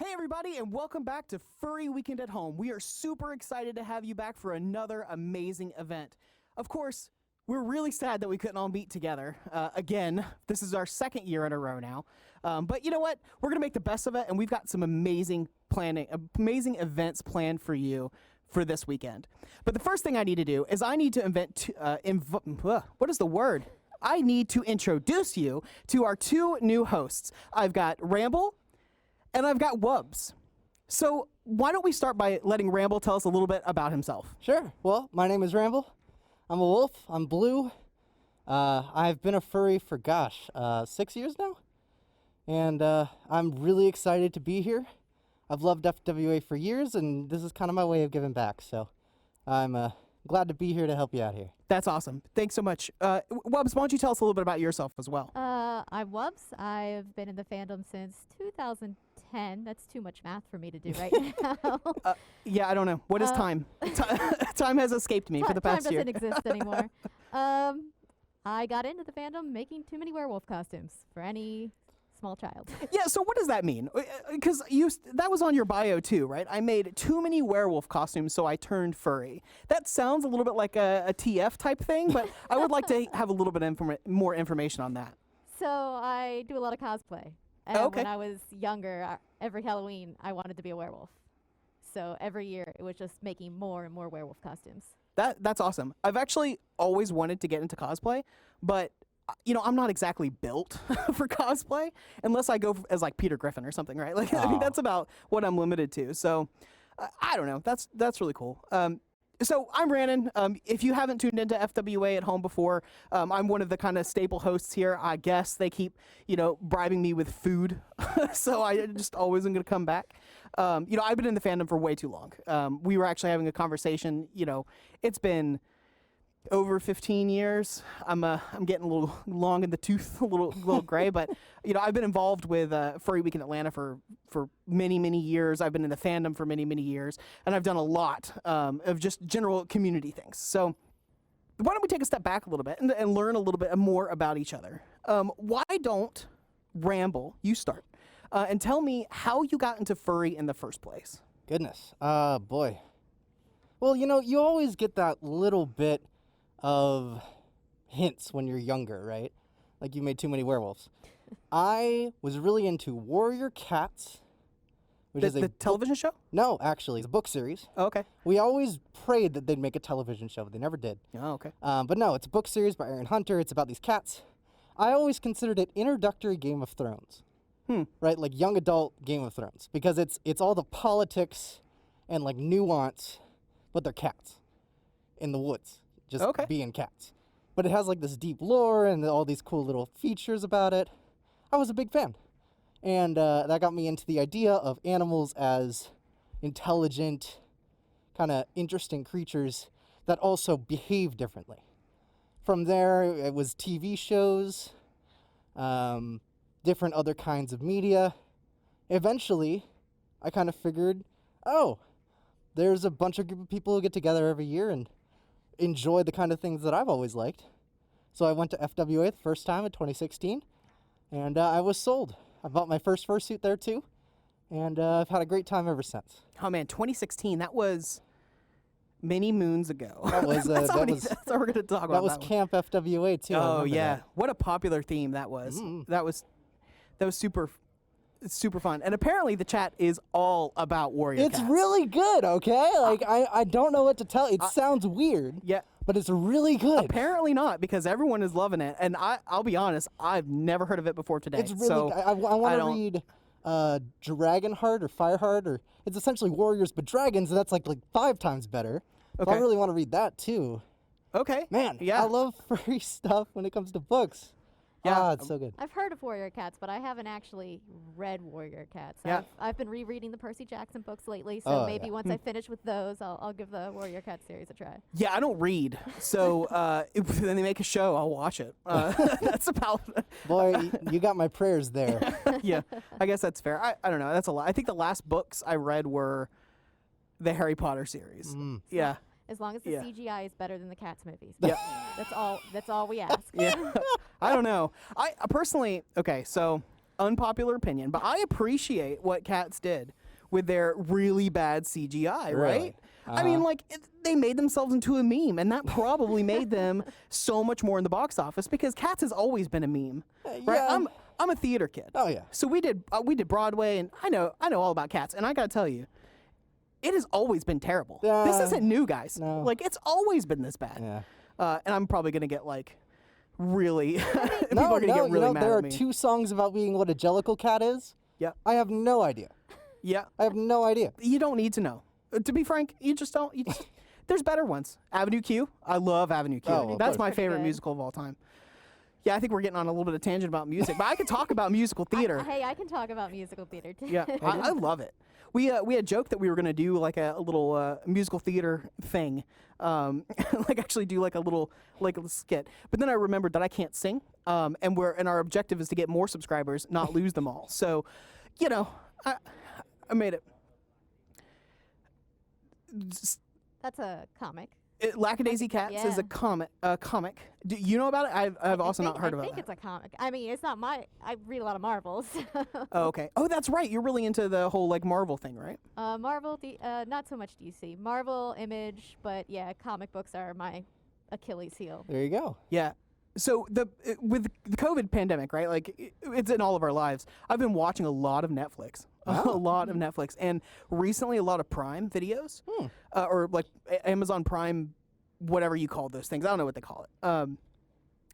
Hey everybody, and welcome back to Furry Weekend at Home. We are super excited to have you back for another amazing event. Of course, we're really sad that we couldn't all meet together. Again, this is our second year in a row now. But you know what? We're going to make the best of it, and we've got some amazing events planned for you for this weekend. But the first thing I need to do is I need to what is the word? I need to introduce you to our two new hosts. I've got Ramble and I've got Wubs. So why don't we start by letting Ramble tell us a little bit about himself? Sure. Well, my name is Ramble. I'm a wolf. I'm blue. I've been a furry for, 6 years now. And I'm really excited to be here. I've loved FWA for years, and this is kind of my way of giving back. So I'm glad to be here to help you out here. That's awesome. Thanks so much. Wubs, why don't you tell us a little bit about yourself as well? I'm Wubs. I've been in the fandom since 2010. That's too much math for me to do right now. Yeah, I don't know. What is time? Time has escaped me for the past year. Time doesn't exist anymore. I got into the fandom making too many werewolf costumes for any small child. Yeah, so what does that mean? Because that was on your bio too, right? I made too many werewolf costumes, so I turned furry. That sounds a little bit like a TF type thing, but I would like to have a little bit more information on that. So I do a lot of cosplay. And Okay. when I was younger, every Halloween, I wanted to be a werewolf. So every year, it was just making more and more werewolf costumes. That's awesome. I've actually always wanted to get into cosplay, but I'm not exactly built for cosplay unless I go as like Peter Griffin or something, right? Like I mean, that's about what I'm limited to. So I don't know. That's really cool. So I'm Rannon. If you haven't tuned into FWA at Home before, I'm one of the kind of staple hosts here. I guess they keep, bribing me with food, so I just always am going to come back. I've been in the fandom for way too long. We were actually having a conversation. It's been over 15 years. I'm getting a little long in the tooth, a little gray, but I've been involved with Furry Week in Atlanta for many years. I've been in the fandom for many years, and I've done a lot of just general community things. So why don't we take a step back a little bit and learn a little bit more about each other? Why don't Ramble, you start, and tell me how you got into furry in the first place? Goodness. Boy. Well, you always get that little bit of hints when you're younger, right? Like you made too many werewolves. I was really into Warrior Cats, which is the television show? No, actually, it's a book series. Oh, okay. We always prayed that they'd make a television show, but they never did. Oh, okay. But no, it's a book series by Aaron Hunter. It's about these cats. I always considered it introductory Game of Thrones. Right? Like young adult Game of Thrones. Because it's all the politics and like nuance, but they're cats in the woods. Just being cats. But it has like this deep lore and all these cool little features about it. I was a big fan. And that got me into the idea of animals as intelligent, kind of interesting creatures that also behave differently. From there, it was TV shows, different other kinds of media. Eventually, I kind of figured, there's a bunch of group of people who get together every year and enjoy the kind of things that I've always liked. So I went to FWA the first time in 2016, and I was sold. I bought my first fursuit there too, and I've had a great time ever since. Oh man, 2016, that was many moons ago. That was that's all we're going to talk about. That was Camp FWA too. Oh yeah, what a popular theme that was. That was super fun. And apparently the chat is all about Warrior Cats. It's really good, okay? Like, I don't know what to tell. It sounds weird. Yeah. But it's really good. Apparently not, because everyone is loving it. And I'll be honest, I've never heard of it before today. It's really I want to read Dragonheart or Fireheart, or it's essentially warriors but dragons, and that's like 5 times better. Okay. So I really want to read that too. Okay. Man, yeah. I love furry stuff when it comes to books. Yeah. It's so good. I've heard of Warrior Cats, but I haven't actually read Warrior Cats. Yeah. I've been rereading the Percy Jackson books lately, so maybe once I finish with those, I'll give the Warrior Cats series a try. Yeah, I don't read, so if then they make a show, I'll watch it. That's about. Boy, you got my prayers there. Yeah, I guess that's fair. I don't know. That's a lot. I think the last books I read were the Harry Potter series. Yeah. As long as the CGI is better than the Cats movies. Yeah. That's all we ask. Yeah. I don't know. I personally, okay, so unpopular opinion, but I appreciate what Cats did with their really bad CGI, Really? right? I mean, like, they made themselves into a meme, and that probably made them so much more in the box office because Cats has always been a meme, right? yeah. I'm a theater kid. Oh yeah. So we did Broadway, and I know all about Cats, and I gotta tell you, it has always been terrible. This isn't new, guys. No. Like, it's always been this bad. Yeah. And I'm probably gonna get like really people No, are gonna get really mad there at are me. 2 songs about being what a jellicle cat is. Yeah. I have no idea. Yeah. I have no idea. You don't need to know. To be frank, you just don't. There's better ones. Avenue Q. I love Avenue Q. Oh, well, That's of my course. favorite Pretty good. musical of all time. Yeah, I think we're getting on a little bit of tangent about music, but I could talk about musical theater. Hey, I can talk about musical theater too. Yeah, I love it. We had joked that we were gonna do like a little musical theater thing, like actually do like a little skit. But then I remembered that I can't sing, and our objective is to get more subscribers, not lose them all. So, you know, I made it. That's a comic. Lackadaisy Cats is Yeah. a comic. Do you know about it? I've also not heard I about think it. it's a comic. I mean, it's not my. I read a lot of Marvels. Oh, okay. Oh, that's right. You're really into the whole like Marvel thing, right? Marvel, not so much DC. Marvel, Image, but yeah, comic books are my Achilles heel. There you go. Yeah. So with the COVID pandemic, right? Like it's in all of our lives. I've been watching a lot of Netflix, a lot of Netflix, and recently a lot of Prime videos, or like Amazon Prime, whatever you call those things. I don't know what they call it.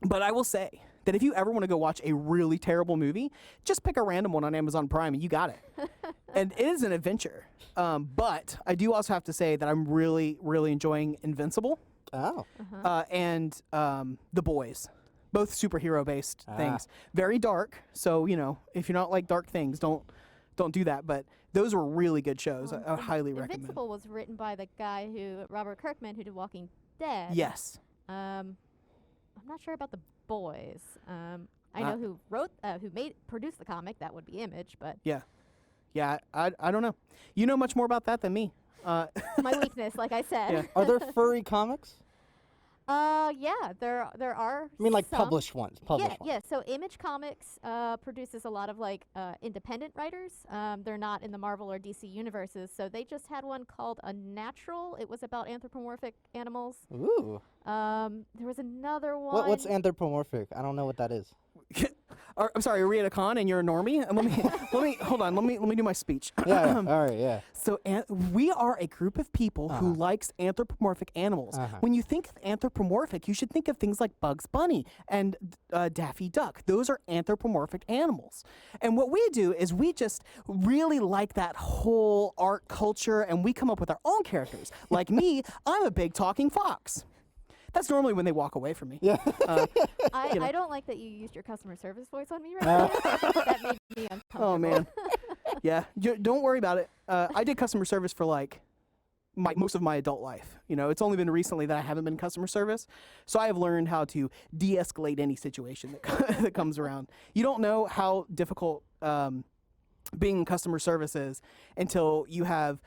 But I will say that if you ever want to go watch a really terrible movie, just pick a random one on Amazon Prime and you got it. And it is an adventure. But I do also have to say that I'm really, really enjoying Invincible. Oh. And The Boys, both superhero-based things. Very dark, so you know if you're not like dark things, don't do that. But those were really good shows. I would highly recommend. Invincible was written by the guy Robert Kirkman, who did Walking Dead. Yes. I'm not sure about The Boys. I know who produced the comic. That would be Image, but Yeah. I don't know. You know much more about that than me. it's my weakness, like I said. Yeah. Are there furry comics? Yeah, there are. I mean, like some. published ones. Published ones. Yeah. So Image Comics produces a lot of like independent writers. They're not in the Marvel or DC universes, so they just had one called Unnatural. It was about anthropomorphic animals. Ooh. There was another one. What's anthropomorphic? I don't know what that is. I'm sorry, are we at a con and you're a normie? And let me hold on. Let me do my speech. Yeah. All right. Yeah. So we are a group of people who likes anthropomorphic animals. When you think of anthropomorphic, you should think of things like Bugs Bunny and Daffy Duck. Those are anthropomorphic animals. And what we do is we just really like that whole art culture, and we come up with our own characters. Like me, I'm a big talking fox. That's normally when they walk away from me. Yeah. I don't like that you used your customer service voice on me right now. That made me uncomfortable. Oh man. Yeah. Don't worry about it. I did customer service for like most of my adult life. You know, it's only been recently that I haven't been customer service. So I have learned how to de-escalate any situation that comes around. You don't know how difficult being in customer service is until you have,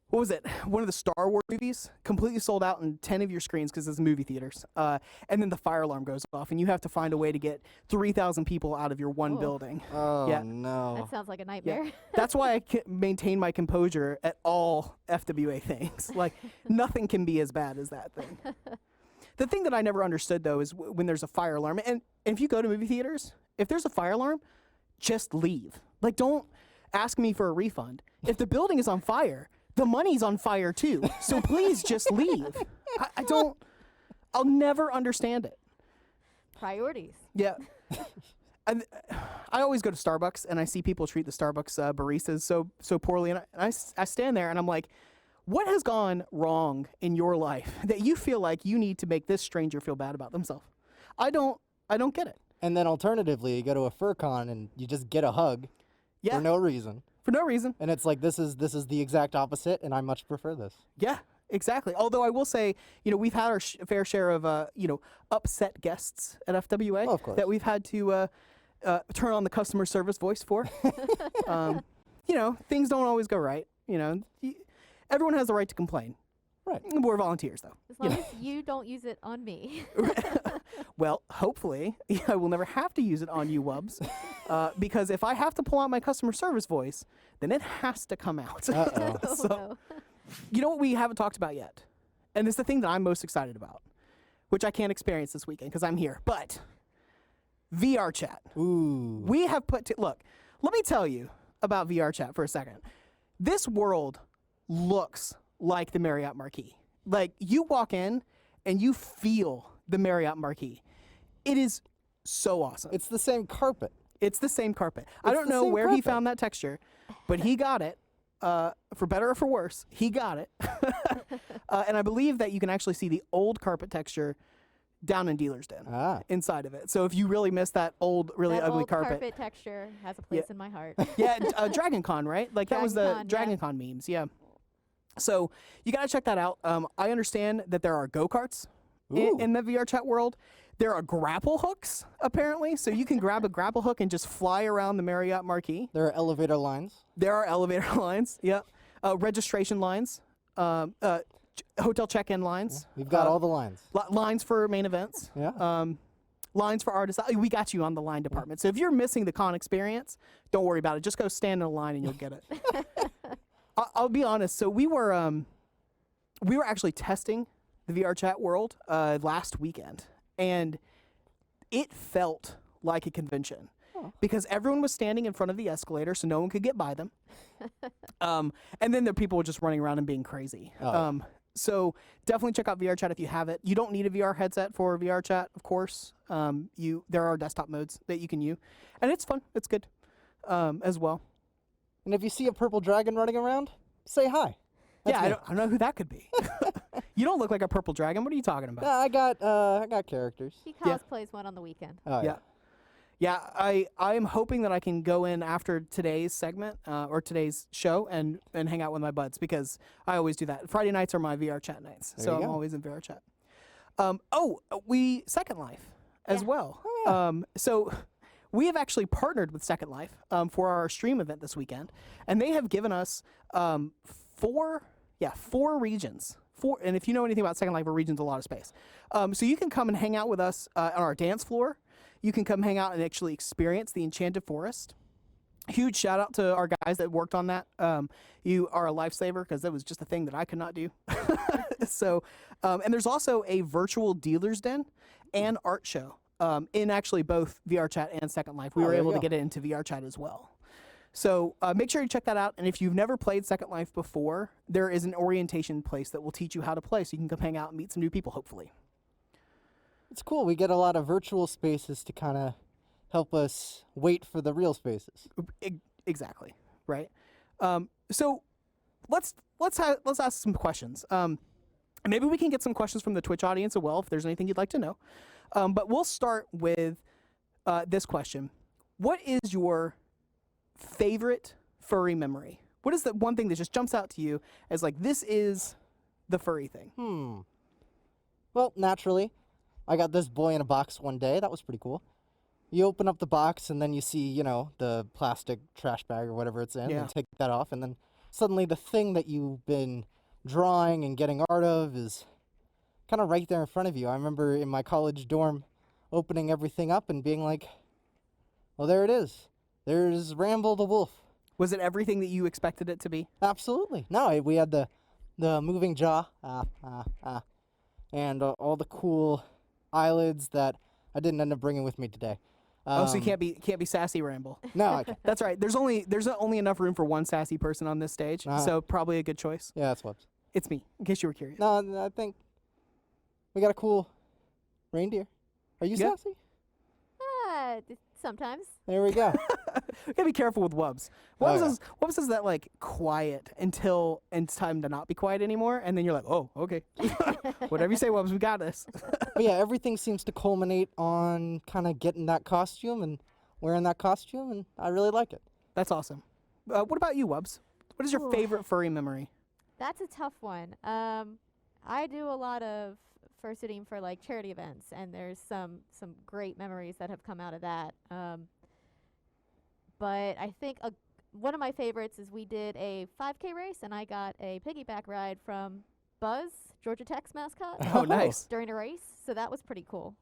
what was it? One of the Star Wars movies completely sold out in 10 of your screens because it's movie theaters. And then the fire alarm goes off and you have to find a way to get 3,000 people out of your one building. Oh Yeah. no. That sounds like a nightmare. That's why I maintain my composure at all FWA things. Like, nothing can be as bad as that thing. The thing that I never understood, though, is when there's a fire alarm. And if you go to movie theaters, if there's a fire alarm, just leave. Like, don't ask me for a refund. If the building is on fire, the money's on fire too. So please just leave. I'll never understand it. Priorities. Yeah. And I always go to Starbucks and I see people treat the Starbucks baristas so poorly. And I stand there and I'm like, what has gone wrong in your life that you feel like you need to make this stranger feel bad about themselves? I don't get it. And then alternatively, you go to a fur con and you just get a hug for no reason. For no reason. And it's like this is the exact opposite, and I much prefer this. Yeah, exactly. Although I will say, you know, we've had our fair share of, upset guests at FWA of course. that we've had to turn on the customer service voice for. You know, things don't always go right. You know, everyone has the right to complain. Right. We're volunteers, though. As long as you don't use it on me. Well, hopefully, I will never have to use it on you, Wubs. Because if I have to pull out my customer service voice, then it has to come out. Uh-oh. Oh, So- no. You know what we haven't talked about yet? And it's the thing that I'm most excited about, which I can't experience this weekend because I'm here. But VR chat. Ooh. We have look, let me tell you about VR chat for a second. This world looks like the Marriott Marquis. Like, you walk in and you feel the Marriott Marquis. It is so awesome. It's the same carpet. It's the same carpet. I It's don't the know same where he carpet. found that texture, but he got it. For better or for worse, he got it. And I believe that you can actually see the old carpet texture down in Dealer's Den Ah. inside of it. So if you really miss that old, really That ugly old carpet. texture has a place in my heart. Yeah, Dragon Con, right? Like that was the DragonCon, yeah. Dragon Con memes, yeah. So you got to check that out. I understand that there are go-karts Ooh. in the VR chat world. There are grapple hooks, apparently. So you can grab a grapple hook and just fly around the Marriott Marquis. There are elevator lines. There are elevator lines, yeah. Registration lines, hotel check-in lines. We've got all the lines. Lines for main events. Yeah. Lines for artists. We got you on the line department. So if you're missing the con experience, don't worry about it. Just go stand in a line and you'll get it. I'll be honest. So we were actually testing the VR chat world last weekend, and it felt like a convention because everyone was standing in front of the escalator, so no one could get by them. And then there people were just running around and being crazy. Oh. So definitely check out VR chat if you have it. You don't need a VR headset for VR chat, of course. There are desktop modes that you can use, and it's fun. It's good as well. And if you see a purple dragon running around, say hi. That's Yeah, me. I don't know who that could be. You don't look like a purple dragon. What are you talking about? Yeah, I got characters. He Yeah. cosplays one on the weekend. Oh, Yeah. Yeah, I am hoping that I can go in after today's segment or today's show and hang out with my buds because I always do that. Friday nights are my VR chat nights, There so you I'm go. always in VR chat. We Second Life as Yeah. well. Oh, yeah. So we have actually partnered with Second Life for our stream event this weekend, and they have given us four regions. And if you know anything about Second Life, a region's a lot of space. So you can come and hang out with us on our dance floor. You can come hang out and actually experience the Enchanted Forest. Huge shout out to our guys that worked on that. You are a lifesaver because that was just a thing that I could not do. So, and there's also a virtual dealer's den and art show in actually both VR chat and Second Life. We Oh, were there you able to go. get it into VR chat as well. So make sure you check that out. And if you've never played Second Life before, there is an orientation place that will teach you how to play so you can come hang out and meet some new people, hopefully. It's cool. We get a lot of virtual spaces to kind of help us wait for the real spaces. Exactly, right? So let's ask some questions. And maybe we can get some questions from the Twitch audience as well if there's anything you'd like to know. But we'll start with this question. What is your favorite furry memory? What is the one thing that just jumps out to you as like, this is the furry thing? Well, naturally, I got this boy in a box one day. That was pretty cool. You open up the box and then you see, you know, the plastic trash bag or whatever it's in, Yeah. and take that off, and then suddenly the thing that you've been drawing and getting art of is kind of right there in front of you. I remember in my college dorm opening everything up and being like, well, there it is. There's Ramble the wolf. Was it everything that you expected it to be? Absolutely. No, we had the moving jaw, and all the cool eyelids that I didn't end up bringing with me today. So you can't be sassy Ramble. No, I can't. That's right. There's only enough room for one sassy person on this stage, Uh-huh. so probably a good choice. Yeah, that's whoops. It's me, in case you were curious. No, I think we got a cool reindeer. Are you Yeah. sassy? Sometimes. There we go. We gotta be careful with Wubs. Oh, Wubs is that like quiet until it's time to not be quiet anymore, and then you're like, oh, okay, whatever you say, Wubs, we got this. But yeah, everything seems to culminate on kind of getting that costume and wearing that costume, and I really like it. That's awesome. What about you, Wubs? What is your Ooh. favorite furry memory? That's a tough one. I do a lot of fursuiting for like charity events, and there's some great memories that have come out of that. But I think one of my favorites is we did a 5K race, and I got a piggyback ride from Buzz, Georgia Tech's mascot, Oh, nice. during a race. So that was pretty cool.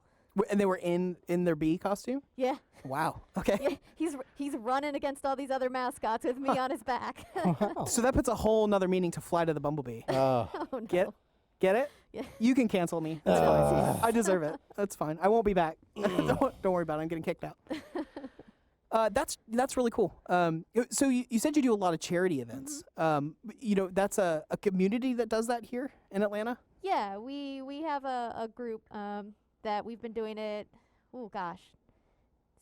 And they were in their bee costume? Yeah. Wow. Okay. Yeah, he's running against all these other mascots with me on his back. Wow. So that puts a whole nother meaning to Flight of the Bumblebee. Oh. Oh no. Get it? Yeah. You can cancel me. That's fine. I deserve it. That's fine. I won't be back. Don't worry about it. I'm getting kicked out. That's really cool. So you said you do a lot of charity events. That's a community that does that here in Atlanta? Yeah, we have a group that we've been doing it,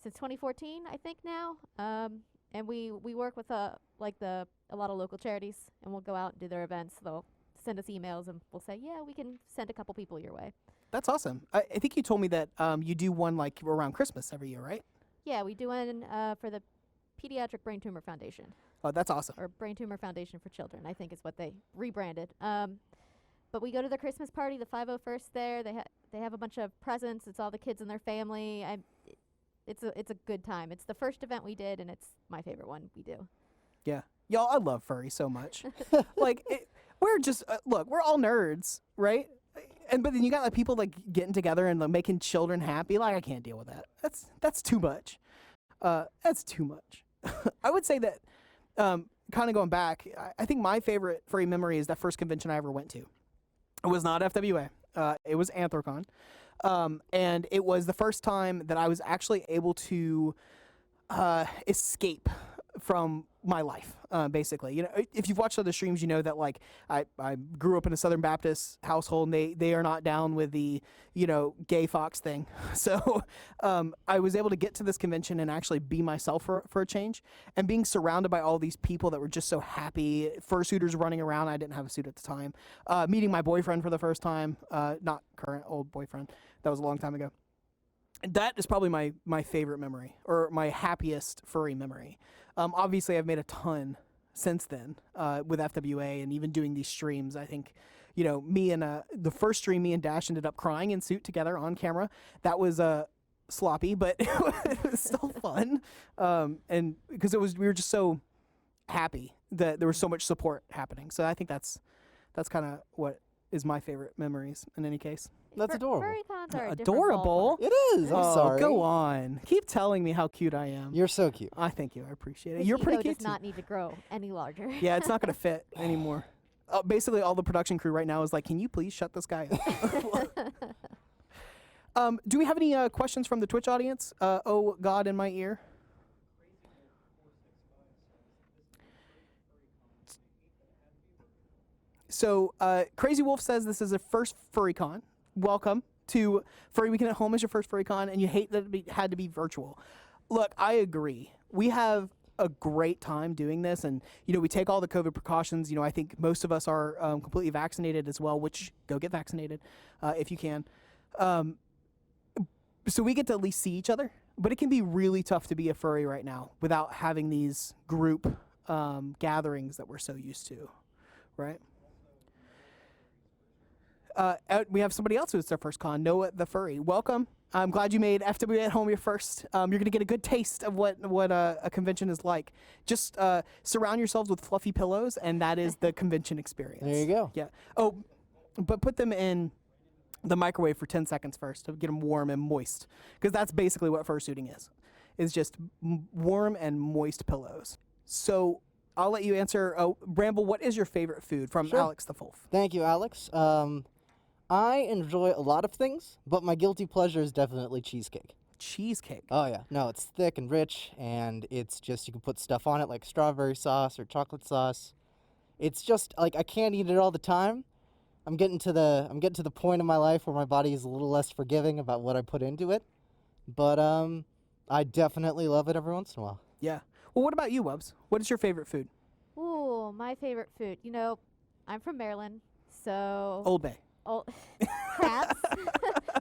since 2014, I think now. And we work with a lot of local charities, and we'll go out and do their events. They'll send us emails, and we'll say, yeah, we can send a couple people your way. That's awesome. I think you told me that you do one like around Christmas every year, right? Yeah, we do one for the Pediatric Brain Tumor Foundation. Oh, that's awesome. Or Brain Tumor Foundation for Children, I think is what they rebranded. But we go to the Christmas party, the 501st there. They have a bunch of presents. It's all the kids and their family. It's a good time. It's the first event we did, and it's my favorite one we do. Yeah. Y'all, I love furry so much. We're just, look, we're all nerds, right? But then you got like people like getting together and like, making children happy. Like, I can't deal with that. That's too much. That's too much. I would say that, kind of going back, I think my favorite furry memory is that first convention I ever went to. It was not FWA. It was Anthrocon. And it was the first time that I was actually able to escape from my life, basically. You know, if you've watched other streams, you know that like I grew up in a Southern Baptist household, and they are not down with the, gay fox thing. So I was able to get to this convention and actually be myself for a change, and being surrounded by all these people that were just so happy, fursuiters running around. I didn't have a suit at the time. Meeting my boyfriend for the first time, not current, old boyfriend. That was a long time ago. That is probably my favorite memory, or my happiest furry memory. Obviously, I've made a ton since then with FWA, and even doing these streams. I think, me and the first stream, me and Dash ended up crying in suit together on camera. That was sloppy, but it was still fun. And because we were just so happy that there was so much support happening. So I think that's kind of what is my favorite memories in any case. That's adorable. Furry cons are Adorable? It is. I'm Oh, sorry. go on. Keep telling me how cute I am. You're so cute. I thank you. I appreciate it. His You're ego pretty cute does too. not need to grow any larger. Yeah, it's not going to fit anymore. Basically, all the production crew right now is like, can you please shut this guy up? Do we have any questions from the Twitch audience? Oh, God in my ear. So, Crazy Wolf says this is a first FurryCon. Welcome to Furry Weekend at Home as your first FurryCon, and you hate that it had to be virtual. Look, I agree. We have a great time doing this, and we take all the COVID precautions. I think most of us are completely vaccinated as well, which go get vaccinated if you can. So we get to at least see each other, but it can be really tough to be a furry right now without having these group gatherings that we're so used to, right? We have somebody else who's their first con, Noah the Furry. Welcome. I'm glad you made FWA at Home your first. You're going to get a good taste of what a convention is like. Just surround yourselves with fluffy pillows, and that is the convention experience. There you go. Yeah. Oh, but put them in the microwave for 10 seconds first to get them warm and moist, because that's basically what fursuiting is just warm and moist pillows. So I'll let you answer. Bramble, what is your favorite food from Sure. Alex the Wolf? Thank you, Alex. I enjoy a lot of things, but my guilty pleasure is definitely cheesecake. Cheesecake. Oh, yeah. No, it's thick and rich, and it's just, you can put stuff on it like strawberry sauce or chocolate sauce. It's just, like, I can't eat it all the time. I'm getting to the point in my life where my body is a little less forgiving about what I put into it. But I definitely love it every once in a while. Yeah. Well, what about you, Wubs? What is your favorite food? Ooh, my favorite food. I'm from Maryland, so Old Bay. Crabs,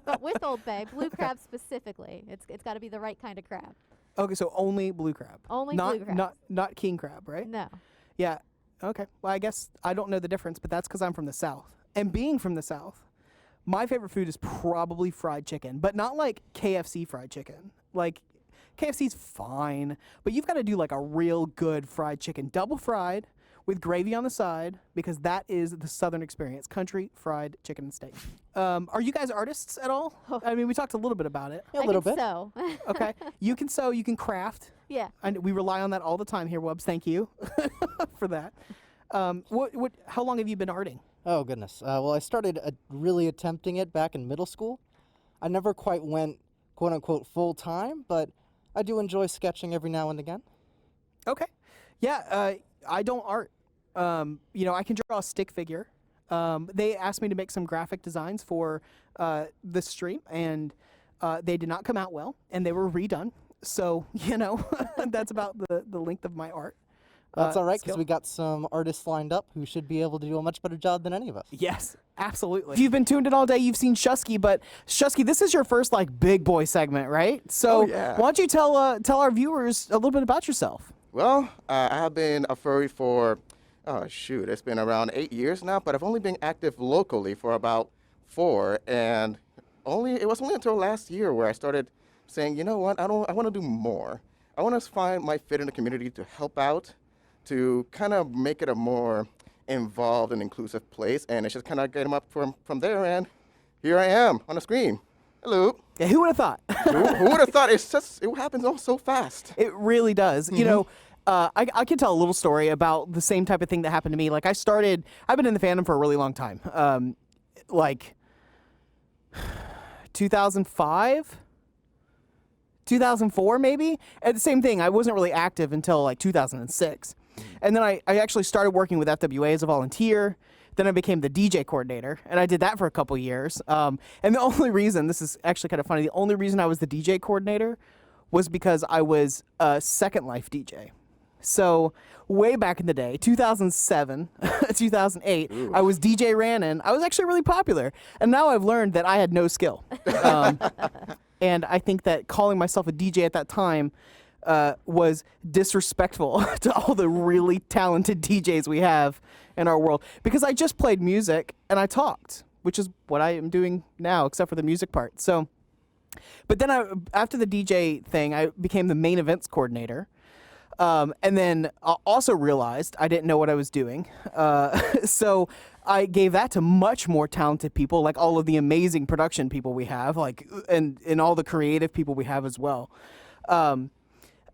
but with Old Bay, blue crab specifically. It's got to be the right kind of crab. Okay, so only blue crab. Only not, blue crab. Not king crab, right? No. Yeah. Okay. Well, I guess I don't know the difference, but that's because I'm from the South. And being from the South, my favorite food is probably fried chicken, but not like KFC fried chicken. Like, KFC's fine, but you've got to do like a real good fried chicken, double fried, with gravy on the side, because that is the Southern experience: country fried chicken and steak. Are you guys artists at all? I mean, we talked a little bit about it. Yeah, a little bit. So. Okay, you can sew, you can craft. Yeah. And we rely on that all the time here, Wubbs. Thank you for that. How long have you been arting? Oh, goodness. Well, I started really attempting it back in middle school. I never quite went, quote unquote, full time, but I do enjoy sketching every now and again. Okay. Yeah, I don't art. I can draw a stick figure. They asked me to make some graphic designs for this stream, and they did not come out well, and they were redone. So, that's about the length of my art. That's all right, because skill. we got some artists lined up who should be able to do a much better job than any of us. Yes, absolutely. If you've been tuned in all day, you've seen Shusky, but Shusky, this is your first big boy segment, right? So why don't you tell our viewers a little bit about yourself? Well, I have been a furry for, it's been around 8 years now, but I've only been active locally for about 4, and it was only until last year where I started saying, you know what, I want to do more. I want to find my fit in the community to help out, to kind of make it a more involved and inclusive place, and it's just kind of get them up from there, and here I am on the screen. Hello. Yeah, who would have thought? Who would have thought? It happens all so fast. It really does. Mm-hmm. I can tell a little story about the same type of thing that happened to me. Like I've been in the fandom for a really long time. 2005, 2004 maybe. And the same thing, I wasn't really active until 2006. And then I actually started working with FWA as a volunteer. Then I became the DJ coordinator, and I did that for a couple years. And the only reason, this is actually kind of funny, the only reason I was the DJ coordinator was because I was a Second Life DJ. So way back in the day, 2007, 2008, I was DJ Rannon. I was actually really popular. And now I've learned that I had no skill. And I think that calling myself a DJ at that time was disrespectful to all the really talented DJs we have in our world, because I just played music and I talked, which is what I am doing now, except for the music part. So, but then after the DJ thing, I became the main events coordinator. And then I also realized I didn't know what I was doing. So I gave that to much more talented people, like all of the amazing production people we have, and all the creative people we have as well.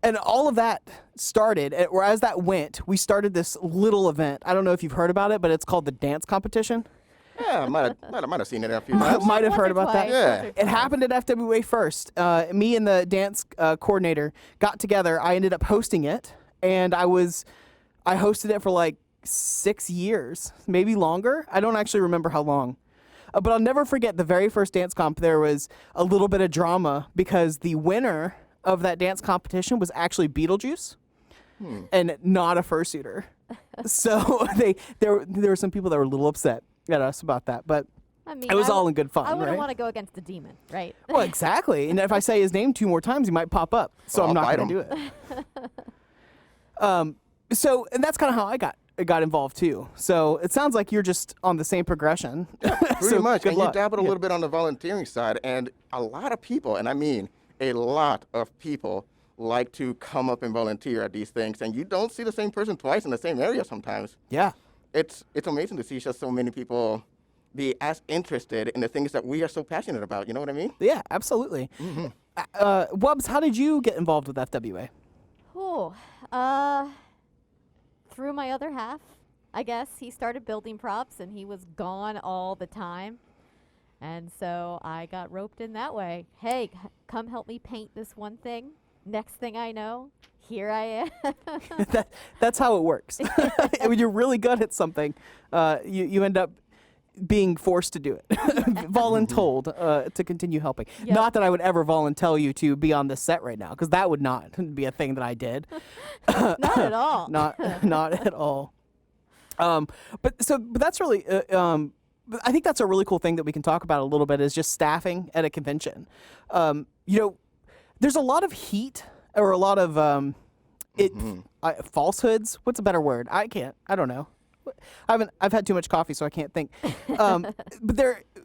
And all of that started, or as that went, we started this little event. I don't know if you've heard about it, but it's called the dance competition. Yeah, I might have seen it a few times. Might have heard Once or about that. twice, Yeah. once or It happened at FWA first. Me and the dance coordinator got together. I ended up hosting it, and I hosted it for 6 years, maybe longer. I don't actually remember how long. But I'll never forget the very first dance comp. There was a little bit of drama because the winner of that dance competition was actually Beetlejuice and not a fursuiter. So there were some people that were a little upset at us about that, but I mean, it was all in good fun, I wouldn't right? want to go against the demon, right? Well, exactly. And if I say his name 2 more times, he might pop up. So Well, I'm I'll not going bite to do it. And that's kind of how I got involved too. So it sounds like you're just on the same progression. Pretty So much. good And luck. you dabbled a little bit on the volunteering side, and a lot of people, and I mean a lot of people, like to come up and volunteer at these things, and you don't see the same person twice in the same area sometimes. Yeah. It's amazing to see just so many people be as interested in the things that we are so passionate about. You know what I mean? Yeah, absolutely. Wubbs, how did you get involved with FWA? Oh, through my other half, I guess. He started building props, and he was gone all the time. And so I got roped in that way. Hey, come help me paint this one thing. Next thing I know, here I am. That's how it works. When you're really good at something, you end up being forced to do it, voluntold to continue helping. Yep. Not that I would ever volunteer you to be on this set right now, because that would not be a thing that I did. Not at all. Not at all. But that's really. I think that's a really cool thing that we can talk about a little bit, is just staffing at a convention. There's a lot of heat, or a lot of falsehoods. What's a better word? I don't know. I've had too much coffee, so I can't think. But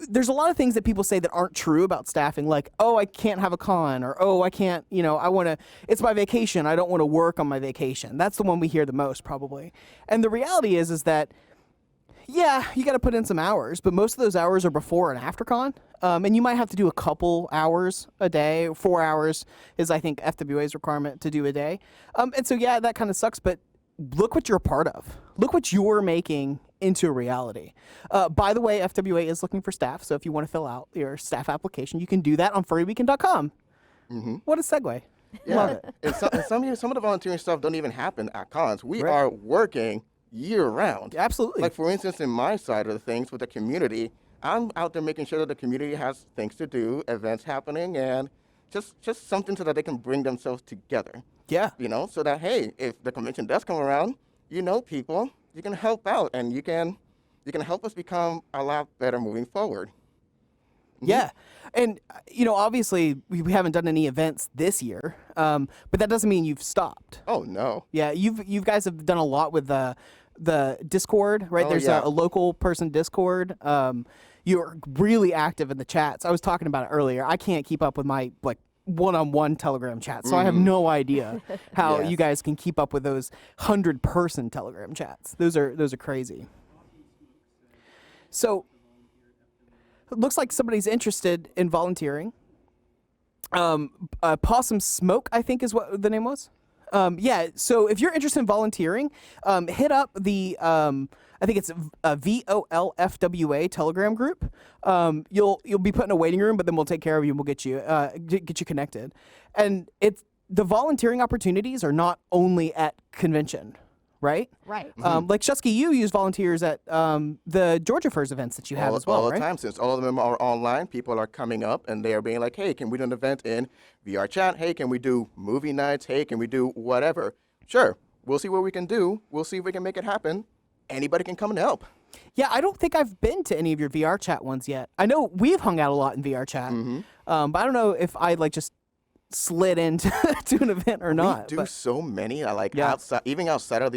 there's a lot of things that people say that aren't true about staffing, like, oh, I can't have a con, or oh, I can't, it's my vacation, I don't want to work on my vacation. That's the one we hear the most, probably. And the reality is that, yeah, you got to put in some hours, but most of those hours are before and after con. And you might have to do a couple hours a day. 4 hours is, I think, FWA's requirement to do a day. And so, yeah, that kind of sucks, but look what you're a part of. Look what you're making into a reality. By the way, FWA is looking for staff, so if you want to fill out your staff application, you can do that on furryweekend.com. What a segue. Yeah. Love it. And some of the volunteering stuff don't even happen at cons. We are working year-round. Absolutely. Like, for instance, in my side of the things with the community, I'm out there making sure that the community has things to do, events happening, and just something so that they can bring themselves together. Yeah. So that, hey, if the convention does come around, people, you can help out, and you can help us become a lot better moving forward. Yeah. And, obviously, we haven't done any events this year, but that doesn't mean you've stopped. Oh, no. Yeah, you guys have done a lot with the Discord, right? Oh, There's yeah. a local person Discord. You're really active in the chats. I was talking about it earlier. I can't keep up with my one-on-one Telegram chats, so I have no idea how Yes. you guys can keep up with those 100-person Telegram chats. Those are crazy. So it looks like somebody's interested in volunteering. Possum Smoke, I think, is what the name was. Yeah, so if you're interested in volunteering, hit up the, I think it's a VOLFWA Telegram group. You'll be put in a waiting room, but then we'll take care of you and we'll get you connected. And the volunteering opportunities are not only at convention, right? Right. Like Shusky, you use volunteers at the Georgia Furs events that you have as well, all the right? time. Since all of them are online, people are coming up and they are being like, hey, can we do an event in VR chat? Hey, can we do movie nights? Hey, can we do whatever? Sure. We'll see what we can do. We'll see if we can make it happen. Anybody can come and help. Yeah, I don't think I've been to any of your VR chat ones yet. I know we've hung out a lot in VR chat, but I don't know if I just slid into to an event or not. We do so many, outside, even outside of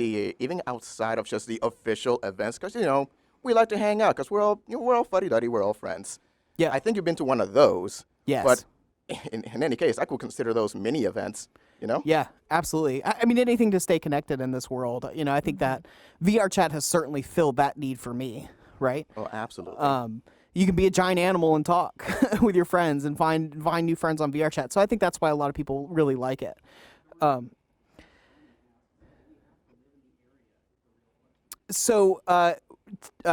just the official events, because we like to hang out, because we're all fuddy-duddy, we're all friends. Yeah. I think you've been to one of those. Yes. But in any case, I could consider those mini events. Yeah, absolutely. I mean, anything to stay connected in this world. I think that VR chat has certainly filled that need for me, right? Oh, absolutely. You can be a giant animal and talk with your friends and find new friends on VR chat. So I think that's why a lot of people really like it.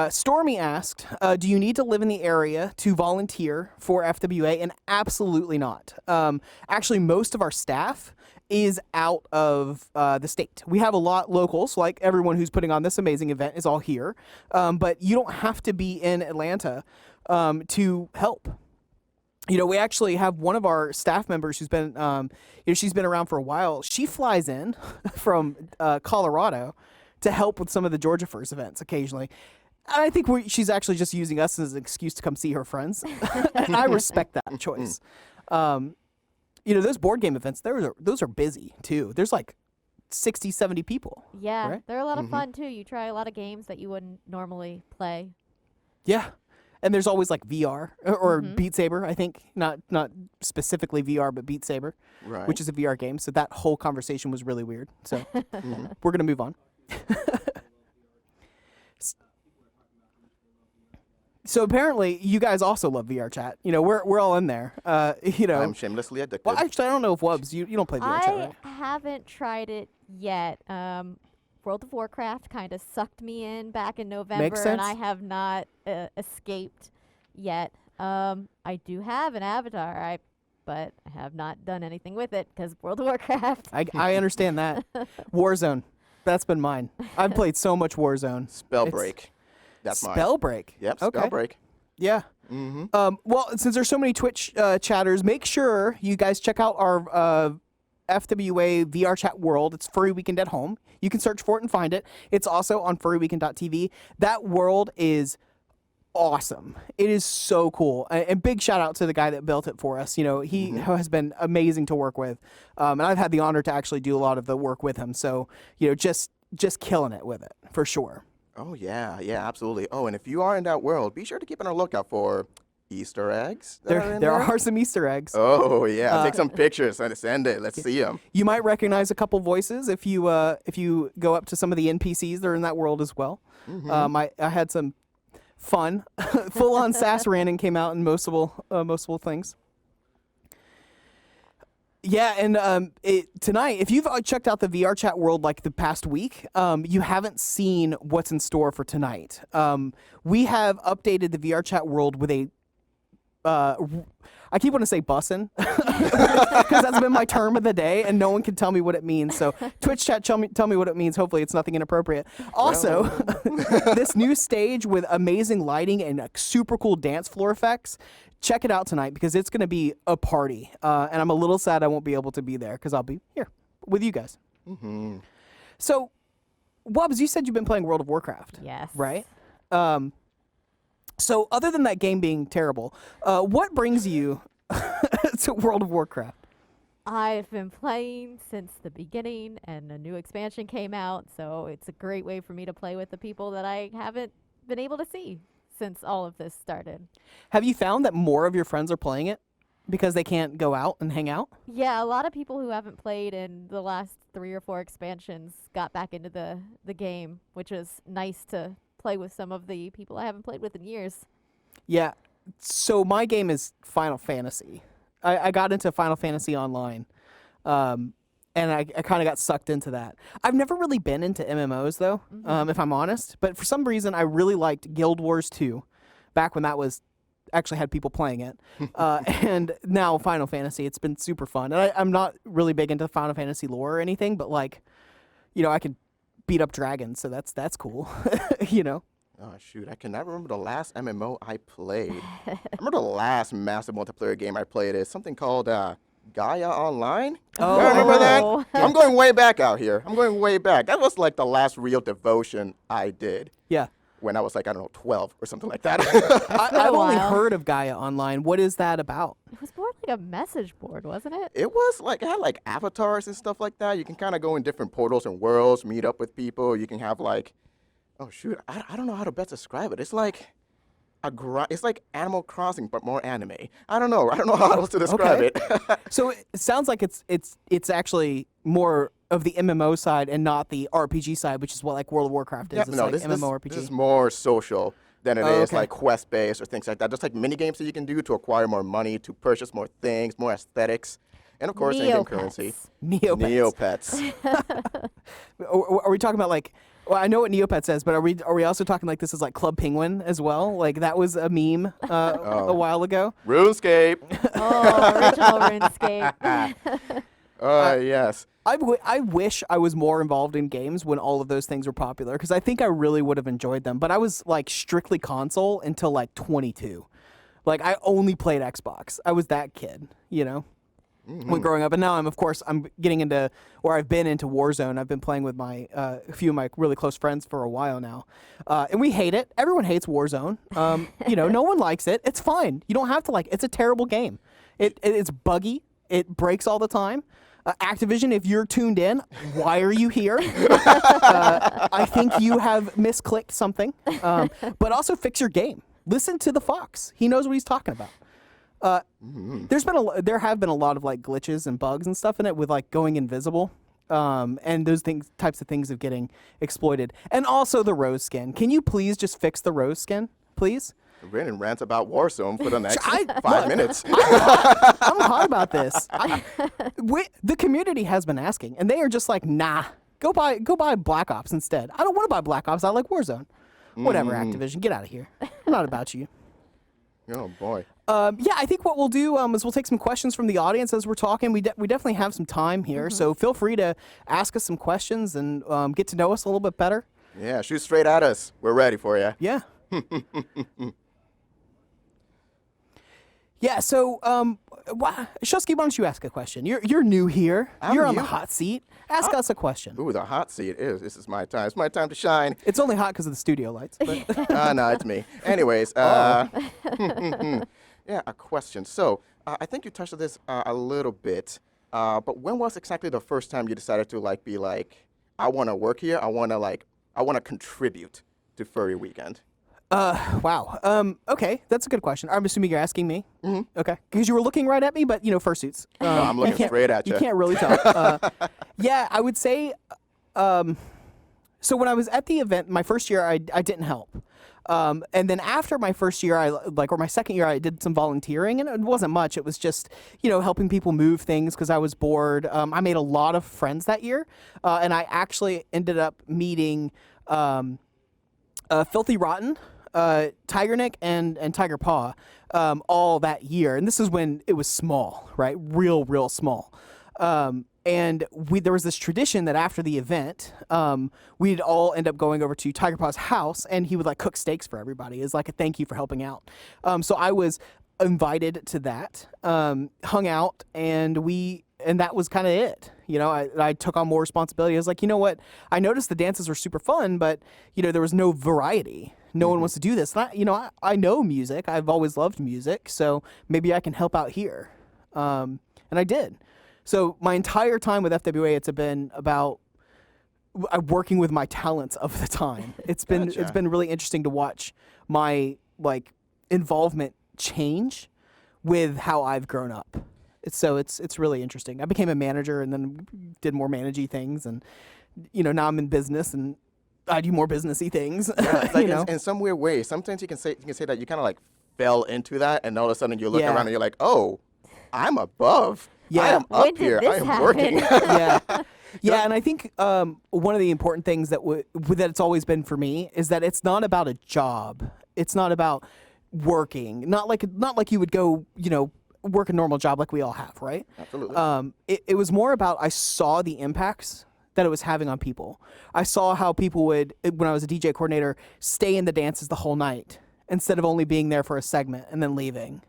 Stormy asked, do you need to live in the area to volunteer for FWA? And absolutely not. Actually, most of our staff is out of the state. We have a lot locals, like everyone who's putting on this amazing event is all here. But you don't have to be in Atlanta to help. We actually have one of our staff members who's been, she's been around for a while. She flies in from Colorado to help with some of the Georgia Furs events occasionally. And I think she's actually just using us as an excuse to come see her friends. And I respect that choice. Those board game events, those are busy too. There's 60, 70 people. Yeah, right? they're a lot of fun too. You try a lot of games that you wouldn't normally play. Yeah. And there's always VR or Beat Saber, I think. Not specifically VR, but Beat Saber, Right. which is a VR game. So that whole conversation was really weird. So we're going to move on. So apparently you guys also love VR chat. We're all in there. I'm shamelessly addicted. Well, actually, I don't know if Wubbs, you don't play VR chat, I right? haven't tried it yet. World of Warcraft kind of sucked me in back in November, Makes and sense. I have not escaped yet. I do have an avatar, but I have not done anything with it because World of Warcraft. I understand that. Warzone. That's been mine. I've played so much Warzone. Spellbreak. That's mine. Spellbreak. Yep, Okay. Spellbreak. Yeah. Well, since there's so many Twitch chatters, make sure you guys check out our FWA VR chat world. It's Furry Weekend at Home. You can search for it and find it. It's also on furryweekend.tv. That world is awesome. It is so cool. And big shout out to the guy that built it for us. He has been amazing to work with. And I've had the honor to actually do a lot of the work with him. So, just killing it with it for sure. Oh, yeah, absolutely. Oh, and if you are in that world, be sure to keep on a lookout for Easter eggs that are in There are some Easter eggs. Oh, yeah. Take some pictures and send it. Let's see them. You might recognize a couple voices if you go up to some of the NPCs that are in that world as well. I had some fun, full-on sass ranting came out in mostable things. Yeah, and tonight, if you've checked out the VR chat world like the past week, you haven't seen what's in store for tonight. We have updated the VR chat world with a I keep wanting to say bussin' because that's been my term of the day, and no one can tell me what it means. So Twitch chat, tell me what it means. Hopefully, it's nothing inappropriate. Also, this new stage with amazing lighting and super cool dance floor effects. Check it out tonight because it's going to be a party, and I'm a little sad I won't be able to be there because I'll be here with you guys. So, Wobbs, you said you've been playing World of Warcraft. Yes. Right? So other than that game being terrible, what brings you to World of Warcraft? I've been playing since the beginning, and a new expansion came out, so it's a great way for me to play with the people that I haven't been able to see since all of this started. Have you found that more of your friends are playing it because they can't go out and hang out? Yeah, a lot of people who haven't played in the last 3 or 4 expansions got back into the game, which is nice to play with some of the people I haven't played with in years. Yeah. So my game is Final Fantasy. I got into Final Fantasy Online, and I kind of got sucked into that. I've never really been into MMOs, though, if I'm honest. But for some reason, I really liked Guild Wars 2, back when that was actually had people playing it. And now Final Fantasy, it's been super fun. And I'm not really big into Final Fantasy lore or anything, but, like, you know, I could beat up dragons, so that's cool, you know. Oh, shoot. I cannot remember the last MMO I played. I remember the last massive multiplayer game I played is something called Gaia Online. Oh. You remember that? Oh. I'm going way back out here. I'm going way back. That was like the last real devotion I did Yeah. when I was like, I don't know, 12 or something like that. I've only while. heard of Gaia Online. What is that about? It was more like a message board, wasn't it? It was like, it had like avatars and stuff like that. You can kind of go in different portals and worlds, meet up with people. You can have like, oh shoot, I don't know how to best describe it. It's like it's like Animal Crossing, but more anime. I don't know how else to describe Okay. it. So it sounds like it's actually more of the MMO side and not the RPG side, which is what like World of Warcraft is. Yeah, It's no, like this MMORPG. is more social than it Oh, is okay. like quest-based or things like that. Just like mini games that you can do to acquire more money, to purchase more things, more aesthetics, and of course in-game currency. Neopets. Neopets. Are we talking about like? Well, I know what Neopets says, but are we also talking like this is like Club Penguin as well? Like that was a meme a while ago. RuneScape. Oh, original RuneScape. Yes. I wish I was more involved in games when all of those things were popular because I think I really would have enjoyed them. But I was like strictly console until like 22. Like I only played Xbox. I was that kid, you know, when growing up. And now I'm getting into, or I've been into Warzone. I've been playing with my a few of my really close friends for a while now, and we hate it. Everyone hates Warzone. You know, no one likes it. It's fine. You don't have to like. It's a terrible game. It's buggy. It breaks all the time. Activision, if you're tuned in, why are you here? I think you have misclicked something. But also fix your game. Listen to the Fox. He knows what he's talking about. There have been a lot of like glitches and bugs and stuff in it with like going invisible. And those types of things of getting exploited. And also the rose skin. Can you please just fix the rose skin, please? Brandon rants about Warzone for the next Look, 5 minutes. I'm hot about this. The community has been asking, and they are just like, nah, go buy Black Ops instead. I don't want to buy Black Ops. I like Warzone. Whatever, Activision, get out of here. I'm not about you. Oh boy. Yeah, I think what we'll do is we'll take some questions from the audience as we're talking. We definitely have some time here, so feel free to ask us some questions and get to know us a little bit better. Yeah, shoot straight at us. We're ready for you. Yeah. Yeah, so, Shusky, why don't you ask a question? You're new here. You're on the new. hot seat. Ask us a question. Ooh, the hot seat is. This is my time. It's my time to shine. It's only hot because of the studio lights. But No, it's me. Anyways, yeah, a question. So, I think you touched on this a little bit, but when was exactly the first time you decided to be like, I want to work here. I want to contribute to Furry Weekend? Wow. Okay, that's a good question. I'm assuming you're asking me. Mm-hmm. Okay, because you were looking right at me, but fursuits. No, I'm looking straight at you. You can't really tell. Yeah, I would say. So when I was at the event, my first year, I didn't help. And then after my first year, or my second year, I did some volunteering, and it wasn't much. It was just, helping people move things because I was bored. I made a lot of friends that year, and I actually ended up meeting Filthy Rotten, Tiger Nick, and Tiger Paw, all that year. And this is when it was small, right? Real small. And there was this tradition that after the event, we'd all end up going over to Tiger Paw's house, and he would cook steaks for everybody as a thank you for helping out. So I was invited to that, hung out, and that was kind of it. I took on more responsibility. I was like, you know what? I noticed the dances were super fun, but there was no variety. No one wants to do this. And I know music. I've always loved music, so maybe I can help out here. And I did. So my entire time with FWA, it's been about working with my talents of the time. It's been really interesting to watch my involvement change with how I've grown up. It's really interesting. I became a manager and then did more managey things, and now I'm in business and I do more businessy things. Yeah, it's in some weird way. Sometimes you can say that you kind of fell into that, and all of a sudden you look around and you're like, oh, I'm above. Yeah. I am When up did here. this I am happen? working. Yeah, and I think one of the important things that it's always been for me is that it's not about a job. It's not about working. Not like you would go, work a normal job like we all have, right? Absolutely. It was more about I saw the impacts that it was having on people. I saw how people would, when I was a DJ coordinator, stay in the dances the whole night instead of only being there for a segment and then leaving.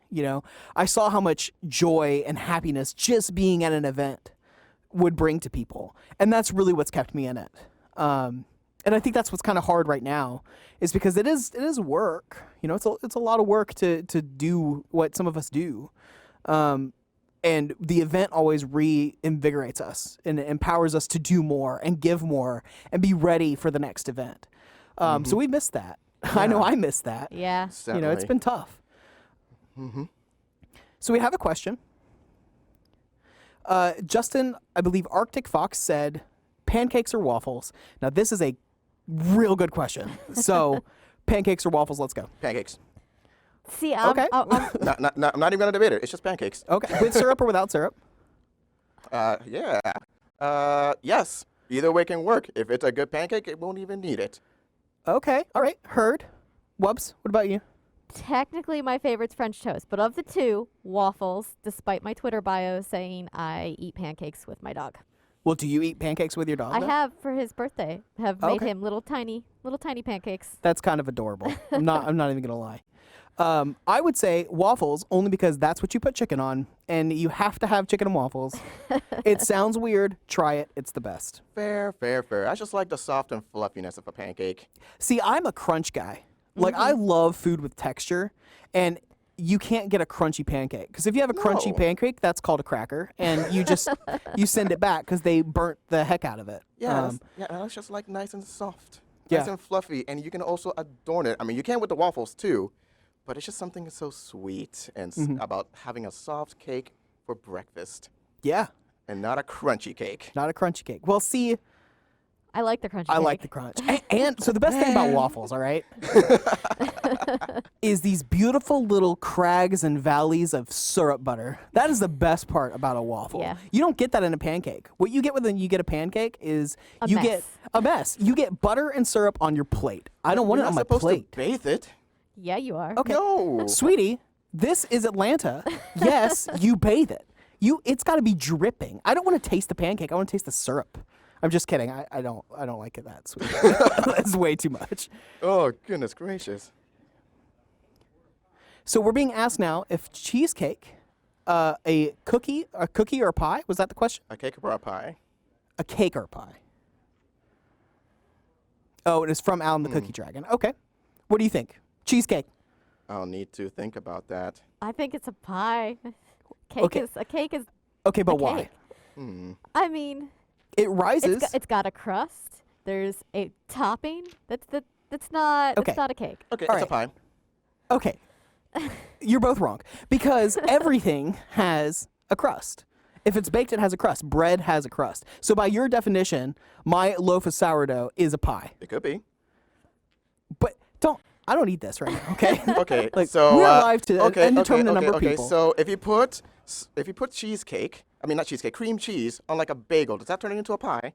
I saw how much joy and happiness just being at an event would bring to people, and that's really what's kept me in it. And I think that's what's kind of hard right now, is because it is work. It's a lot of work to do what some of us do. And the event always reinvigorates us and empowers us to do more and give more and be ready for the next event. So we missed that. I know I missed that. Yeah. It's been tough. Mm-hmm. So we have a question. Justin, I believe Arctic Fox said, pancakes or waffles? Now, this is a real good question. So, pancakes or waffles? Let's go. Pancakes. See, I'm I'm not even gonna debate it. It's just pancakes. Okay. With syrup or without syrup? Yeah. Yes. Either way can work. If it's a good pancake, it won't even need it. Okay. All right. Heard. Wubs, what about you? technically my favorite's French toast, but of the two, waffles, despite my Twitter bio saying I eat pancakes with my dog. Well, do you eat pancakes with your dog? I then? have for his birthday. Have made Okay. him little tiny pancakes. That's kind of adorable. I'm not even gonna lie. I would say waffles only because that's what you put chicken on, and you have to have chicken and waffles. It sounds weird. Try it. It's the best. Fair, fair, fair. I just like the soft and fluffiness of a pancake. See, I'm a crunch guy. Like, I love food with texture, and you can't get a crunchy pancake. Because if you have a crunchy No. pancake, that's called a cracker, and you just you send it back because they burnt the heck out of it. Yeah, that's just like nice and soft. Yeah. Nice and fluffy, and you can also adorn it. I mean, you can with the waffles too, but it's just something so sweet and about having a soft cake for breakfast Yeah, and not a crunchy cake. not a crunchy cake. Well, see, I like the crunchy I cake. like the crunch. And so the best thing about waffles, all right, is these beautiful little crags and valleys of syrup butter. That is the best part about a waffle. Yeah. You don't get that in a pancake. What you get when you get a pancake is you get mess. a mess. You get butter and syrup on your plate. I don't want You're it on not my supposed plate. to bathe it. Yeah, you are. Okay. No. Sweetie, this is Atlanta. Yes, you bathe it. It's got to be dripping. I don't want to taste the pancake. I want to taste the syrup. I'm just kidding. I don't like it that sweet. That's way too much. Oh, goodness gracious. So we're being asked now if cheesecake, a cookie or a pie. Was that the question? A cake or a pie? A cake or a pie. Oh, it is from Alan the Cookie Dragon. Okay. What do you think? Cheesecake. I'll need to think about that. I think it's a pie. Okay. A cake is. Okay, but a why? cake. Hmm. I mean, It rises. it's got a crust. There's a topping. It's not. Okay. It's not a cake. Okay, All it's a right. pie. Okay. You're both wrong because everything has a crust. If it's baked, it has a crust. Bread has a crust. So by your definition, my loaf of sourdough is a pie. It could be. But I don't eat this right now, okay? Okay, Like, so we're alive to okay, and determine the okay, number of okay. people. So if you put cheesecake, I mean not cheesecake, cream cheese on like a bagel, does that turn it into a pie?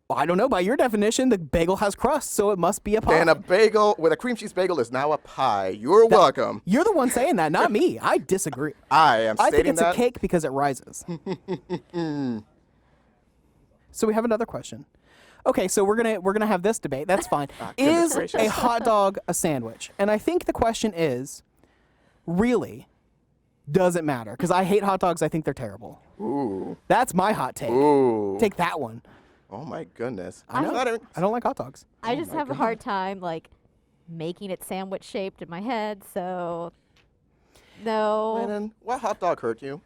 Well, I don't know. By your definition, the bagel has crust, so it must be a pie. Then a bagel with a cream cheese bagel is now a pie. You're welcome. You're the one saying that, not me. I disagree. I am I think stating it's that. a cake because it rises. So we have another question. Okay, so we're gonna have this debate. That's fine. goodness Is gracious. a hot dog a sandwich? And I think the question is, really, does it matter? Because I hate hot dogs. I think they're terrible. Ooh. That's my hot take. Ooh. Take that one. Oh my goodness. I know. Not even- I don't like hot dogs. I just my have a hard time like making it sandwich shaped in my head. So no. Lennon, what hot dog hurt you?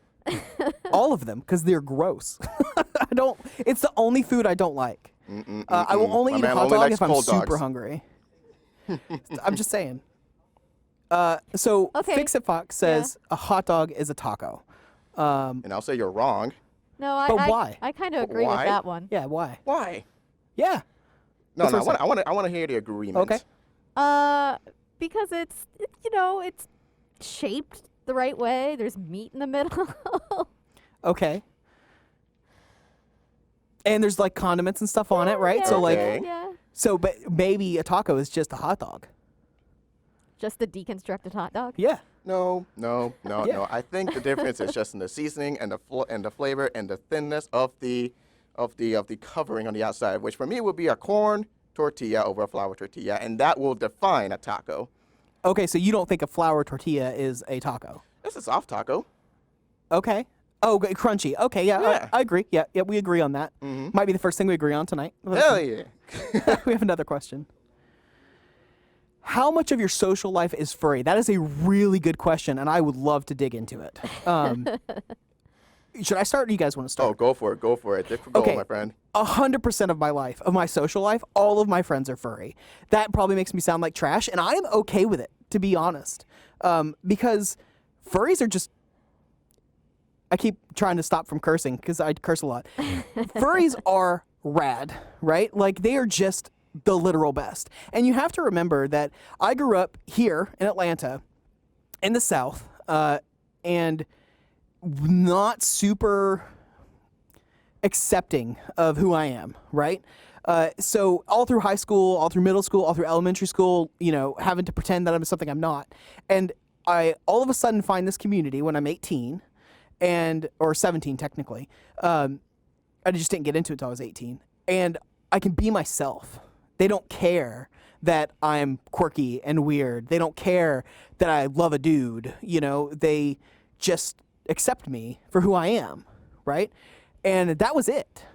All of them, because they're gross. I don't. It's the only food I don't like. I will only My eat a man hot only dog likes if I'm cold super dogs. hungry. I'm just saying. So Okay. Fix It Fox says a hot dog is a taco. And I'll say you're wrong. No, I. But why? I kind of agree Why? with that one. Yeah, why? Why? Yeah. No, That's no. what I want to hear the agreement. Okay. Because it's it's shaped the right way. There's meat in the middle. Okay. And there's like condiments and stuff on it, right? Yeah, So like, Okay. yeah. so but maybe a taco is just a hot dog. Just the deconstructed hot dog. Yeah. No. Yeah. No. I think the difference is just in the seasoning and the flavor and the thinness of the covering on the outside, which for me would be a corn tortilla over a flour tortilla, and that will define a taco. Okay, so you don't think a flour tortilla is a taco? It's a soft taco. Okay. Oh, crunchy. Okay, yeah, Yeah. I agree. Yeah, we agree on that. Might be the first thing we agree on tonight. Hell yeah. We have another question. How much of your social life is furry? That is a really good question, and I would love to dig into it. Should I start, or do you guys want to Oh, start? go for it. Different goal, Okay. my friend. 100% of my life, of my social life, all of my friends are furry. That probably makes me sound like trash, and I am okay with it, to be honest. Because furries are just... I keep trying to stop from cursing because I curse a lot. Furries are rad, right? Like, they are just the literal best. And you have to remember that I grew up here in Atlanta, in the South, and not super accepting of who I am, right? So all through high school, all through middle school, all through elementary school, having to pretend that I'm something I'm not. And I all of a sudden find this community when I'm 18 or 17 technically. I just didn't get into it until I was 18. And I can be myself. They don't care that I'm quirky and weird. They don't care that I love a dude. They just accept me for who I am, right? And that was it.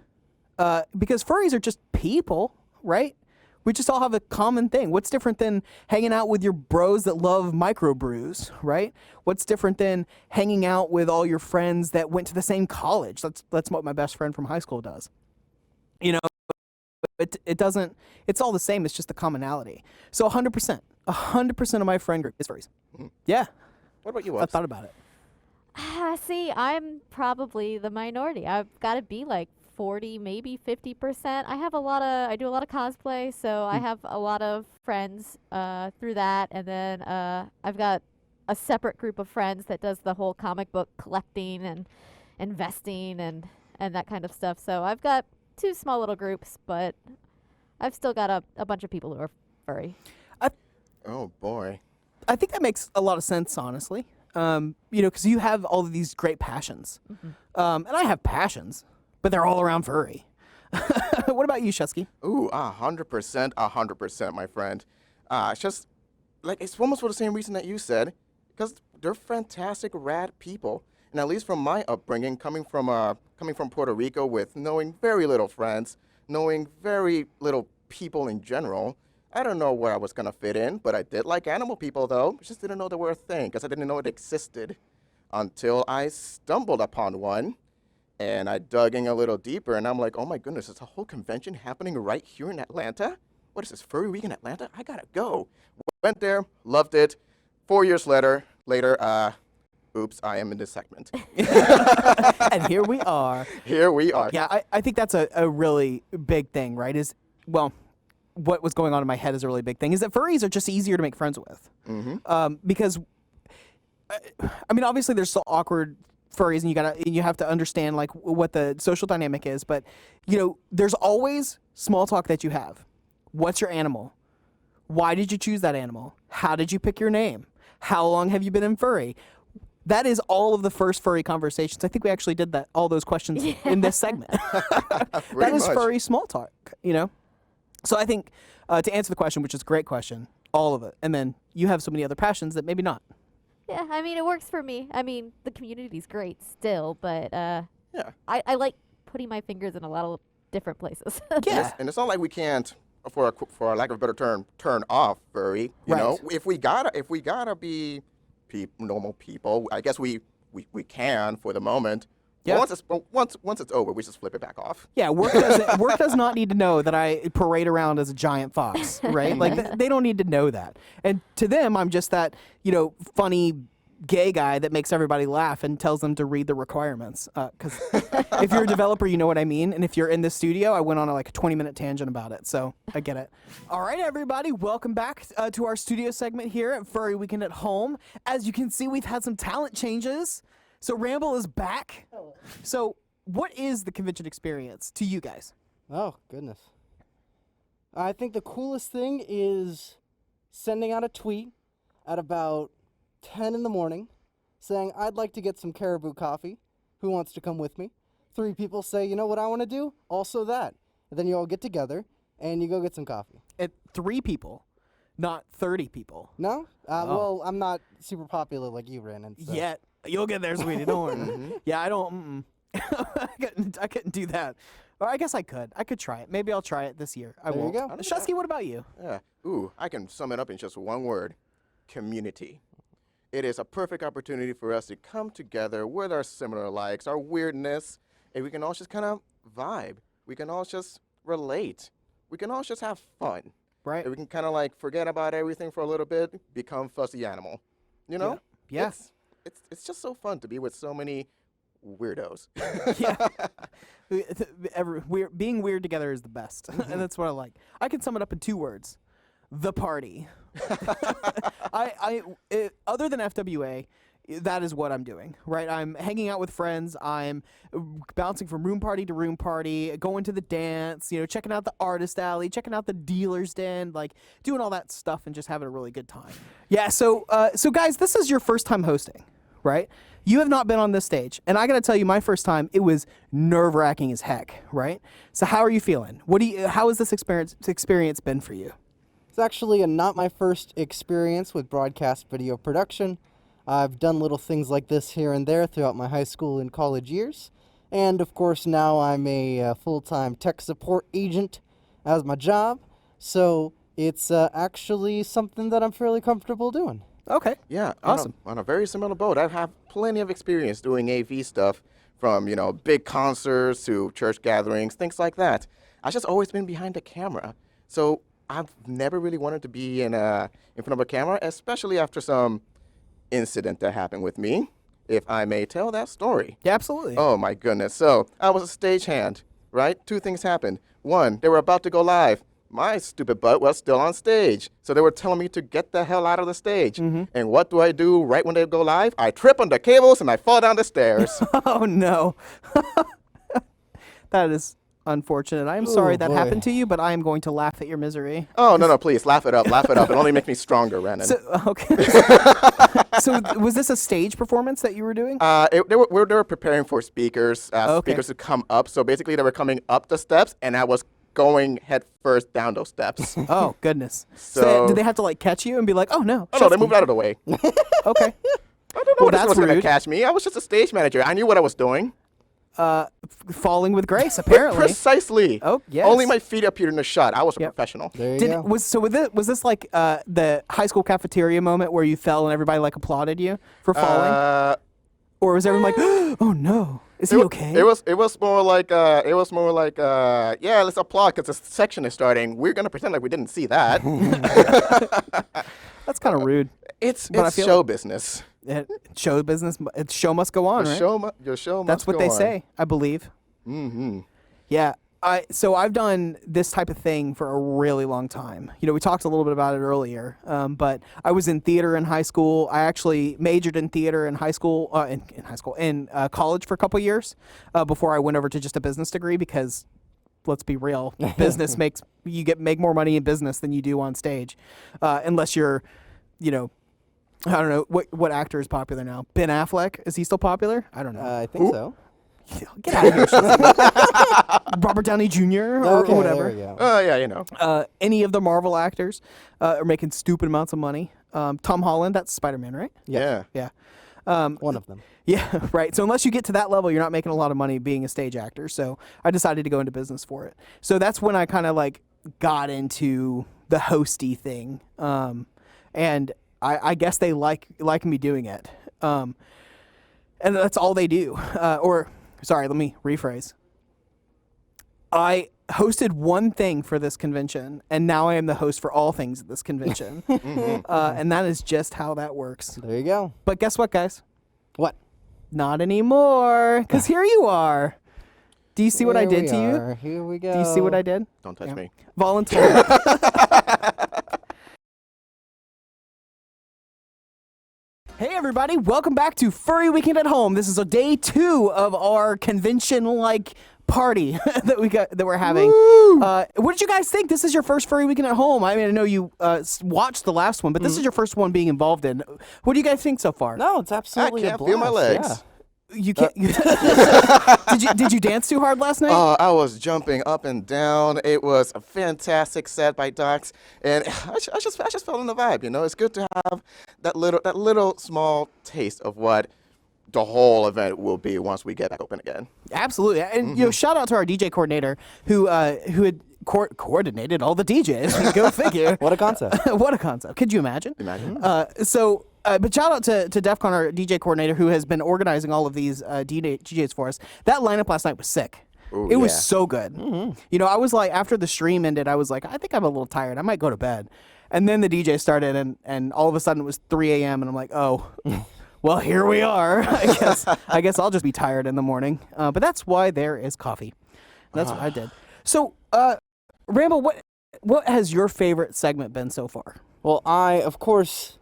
Because furries are just people, right? We just all have a common thing. What's different than hanging out with your bros that love microbrews, right? What's different than hanging out with all your friends that went to the same college? That's what my best friend from high school does. It doesn't, it's all the same. It's just the commonality. So 100% of my friend group is furries. Yeah, What about you, I Ups? thought about it. See, I'm probably the minority. I've got to be like 40, maybe 50%. I do a lot of cosplay, so I have a lot of friends through that. And then I've got a separate group of friends that does the whole comic book collecting and investing and that kind of stuff. So I've got two small little groups, but I've still got a bunch of people who are furry. Oh boy. I think that makes a lot of sense, honestly. Because you have all of these great passions. And I have passions, but they're all around furry. What about you, Shusky? Ooh, 100%, my friend. It's just like it's almost for the same reason that you said, because they're fantastic, rad people. And at least from my upbringing, coming from Puerto Rico with knowing very little friends, knowing very little people in general, I don't know where I was gonna fit in, but I did like animal people though. I just didn't know they were a thing because I didn't know it existed until I stumbled upon one. And I dug in a little deeper, and I'm like, oh my goodness, there's a whole convention happening right here in Atlanta? what is this, Furry Week in Atlanta? I gotta go. Went there, loved it. 4 years later, oops, I am in this segment. And here we are. Here we are. Yeah, I think that's a really big thing, right? What was going on in my head is a really big thing, is that furries are just easier to make friends with. Because, I mean, obviously there's still awkward furries, and you have to understand like what the social dynamic is, but there's always small talk that you have. What's your animal? Why did you choose that animal? How did you pick your name? How long have you been in furry? That is all of the first furry conversations. I think we actually did all those questions in this segment. That is furry small talk, So I think to answer the question, which is a great question, all of it. And then you have so many other passions that maybe not. Yeah, I mean, it works for me. I mean, the community's great still, but I like putting my fingers in a lot of different places. Yeah. And it's not like we can't, for lack of a better term, turn off furry. You know, if we gotta be normal people, I guess we can for the moment. Yeah. But once it's over, we just flip it back off. Yeah, work does not need to know that I parade around as a giant fox, right? Like they don't need to know that. And to them, I'm just that funny gay guy that makes everybody laugh and tells them to read the requirements. Because if you're a developer, you know what I mean. And if you're in the studio, I went on a 20-minute tangent about it, so I get it. All right, everybody, welcome back to our studio segment here at Furry Weekend at Home. As you can see, we've had some talent changes. So Ramble is back. So what is the convention experience to you guys? Oh, goodness. I think the coolest thing is sending out a tweet at about 10 in the morning saying, I'd like to get some caribou coffee. Who wants to come with me? 3 people say, you know what I want to do? Also that. And then you all get together and you go get some coffee. 3 people, not 30 people. No? Well, I'm not super popular like you, Brandon. So. Yet. You'll get there, sweetie. Don't worry. Yeah, I don't. I couldn't do that. Or I guess I could. I could try it. Maybe I'll try it this year. I won't. There you go. Shusky, what about you? Yeah. Ooh, I can sum it up in just one word: community. It is a perfect opportunity for us to come together with our similar likes, our weirdness, and we can all just kind of vibe. We can all just relate. We can all just have fun. Right. And we can kind of forget about everything for a little bit, become fuzzy animal. You know? Yeah. It's just so fun to be with so many weirdos. Yeah. Being weird together is the best. And that's what I like. I can sum it up in 2 words. The party. Other than FWA, that is what I'm doing, right? I'm hanging out with friends. I'm bouncing from room party to room party, going to the dance, checking out the artist alley, checking out the dealer's den, doing all that stuff and just having a really good time. Yeah, so guys, this is your first time hosting, right? You have not been on this stage. And I got to tell you, my first time, it was nerve-wracking as heck, right? So how are you feeling? How has this experience been for you? It's actually not my first experience with broadcast video production. I've done little things like this here and there throughout my high school and college years. And of course now I'm a full-time tech support agent as my job. So it's actually something that I'm fairly comfortable doing. Okay. Yeah. Awesome. On a very similar boat. I have plenty of experience doing AV stuff, from, big concerts to church gatherings, things like that. I've just always been behind the camera. So I've never really wanted to be in front of a camera, especially after some incident that happened with me, if I may tell that story. Yeah, absolutely. Oh, my goodness. So I was a stagehand, right? 2 things happened. 1, they were about to go live. My stupid butt was still on stage. So they were telling me to get the hell out of the stage. And what do I do right when they go live? I trip on the cables and I fall down the stairs. Oh, no. That is unfortunate. I am sorry that happened to you, but I am going to laugh at your misery. Oh, no, please, laugh it up. It only makes me stronger, Brandon. Okay. So was this a stage performance that you were doing? They were preparing for speakers to come up. So basically they were coming up the steps, and I was going head first down those steps. Oh, goodness. So did they have to catch you and be like, oh, no? Oh, no, they moved out of the way. Okay. I don't know what was going to catch me. I was just a stage manager. I knew what I was doing. Falling with grace, apparently. Precisely. Oh, yes. Only my feet appeared in the shot. I was a professional. There you go. Was this like the high school cafeteria moment where you fell and everybody applauded you for falling? Or was everyone like, oh, no? Is he okay? It was more like yeah, let's applaud because the section is starting. We're gonna pretend like we didn't see that. That's kind of rude. It's But I feel show business. Show business. Show must go on, Your right? your show That's must what go they on. say, I believe. Mm-hmm. Yeah. So I've done this type of thing for a really long time. You know, we talked a little bit about it earlier, but I was in theater in high school. I actually majored in theater in high school, in college for a couple years before I went over to just a business degree because, let's be real, business make more money in business than you do on stage, unless you're, you know, I don't know what actor is popular now. Ben Affleck, is he still popular? I don't know. I think so. Get out of here. Shazzy. Robert Downey Jr. or Okay, whatever. there we go. Oh yeah, you know. Any of the Marvel actors are making stupid amounts of money. Tom Holland, that's Spider-Man, right? Yeah. Yeah. One of them. Yeah, right. So unless you get to that level, you're not making a lot of money being a stage actor. So I decided to go into business for it. So that's when I kind of like got into the hosty thing. And I guess they like me doing it. And that's all they do. Sorry, let me rephrase. I hosted one thing for this convention, and now I am the host for all things at this convention. And that is just how that works. There you go. But guess what, guys? What? Not anymore, because here you are. Do you see what I did to you? Here we go. Do you see what I did? Don't touch me. Volunteer. Hey everybody, welcome back to Furry Weekend at Home. This is a day 2 of our convention-like party that we're having. What did you guys think? This is your first Furry Weekend at Home. I mean, I know you watched the last one, but this is your first one being involved in. What do you guys think so far? No, it's absolutely I can't feel my legs. Yeah. You can't. Did you dance too hard last night? I was jumping up and down. It was a fantastic set by Docs, and I just felt in the vibe. You know, it's good to have that little small taste of what the whole event will be once we get back open again. Absolutely, and you know, shout out to our DJ coordinator who had coordinated all the DJs. Go figure. What a concept. What a concept. Could you imagine? But shout out to DEF CON, our DJ coordinator, who has been organizing all of these DJs for us. That lineup last night was sick. Ooh, it was yeah. so good. You know, I was like, after the stream ended, I was like, I think I'm a little tired. I might go to bed. And then the DJ started, and all of a sudden it was 3 a.m., and I'm like, oh, well, here we are. I guess I'll just be tired in the morning. But that's why there is coffee. That's what I did. So, Rambo, what has your favorite segment been so far? Well, I, of course,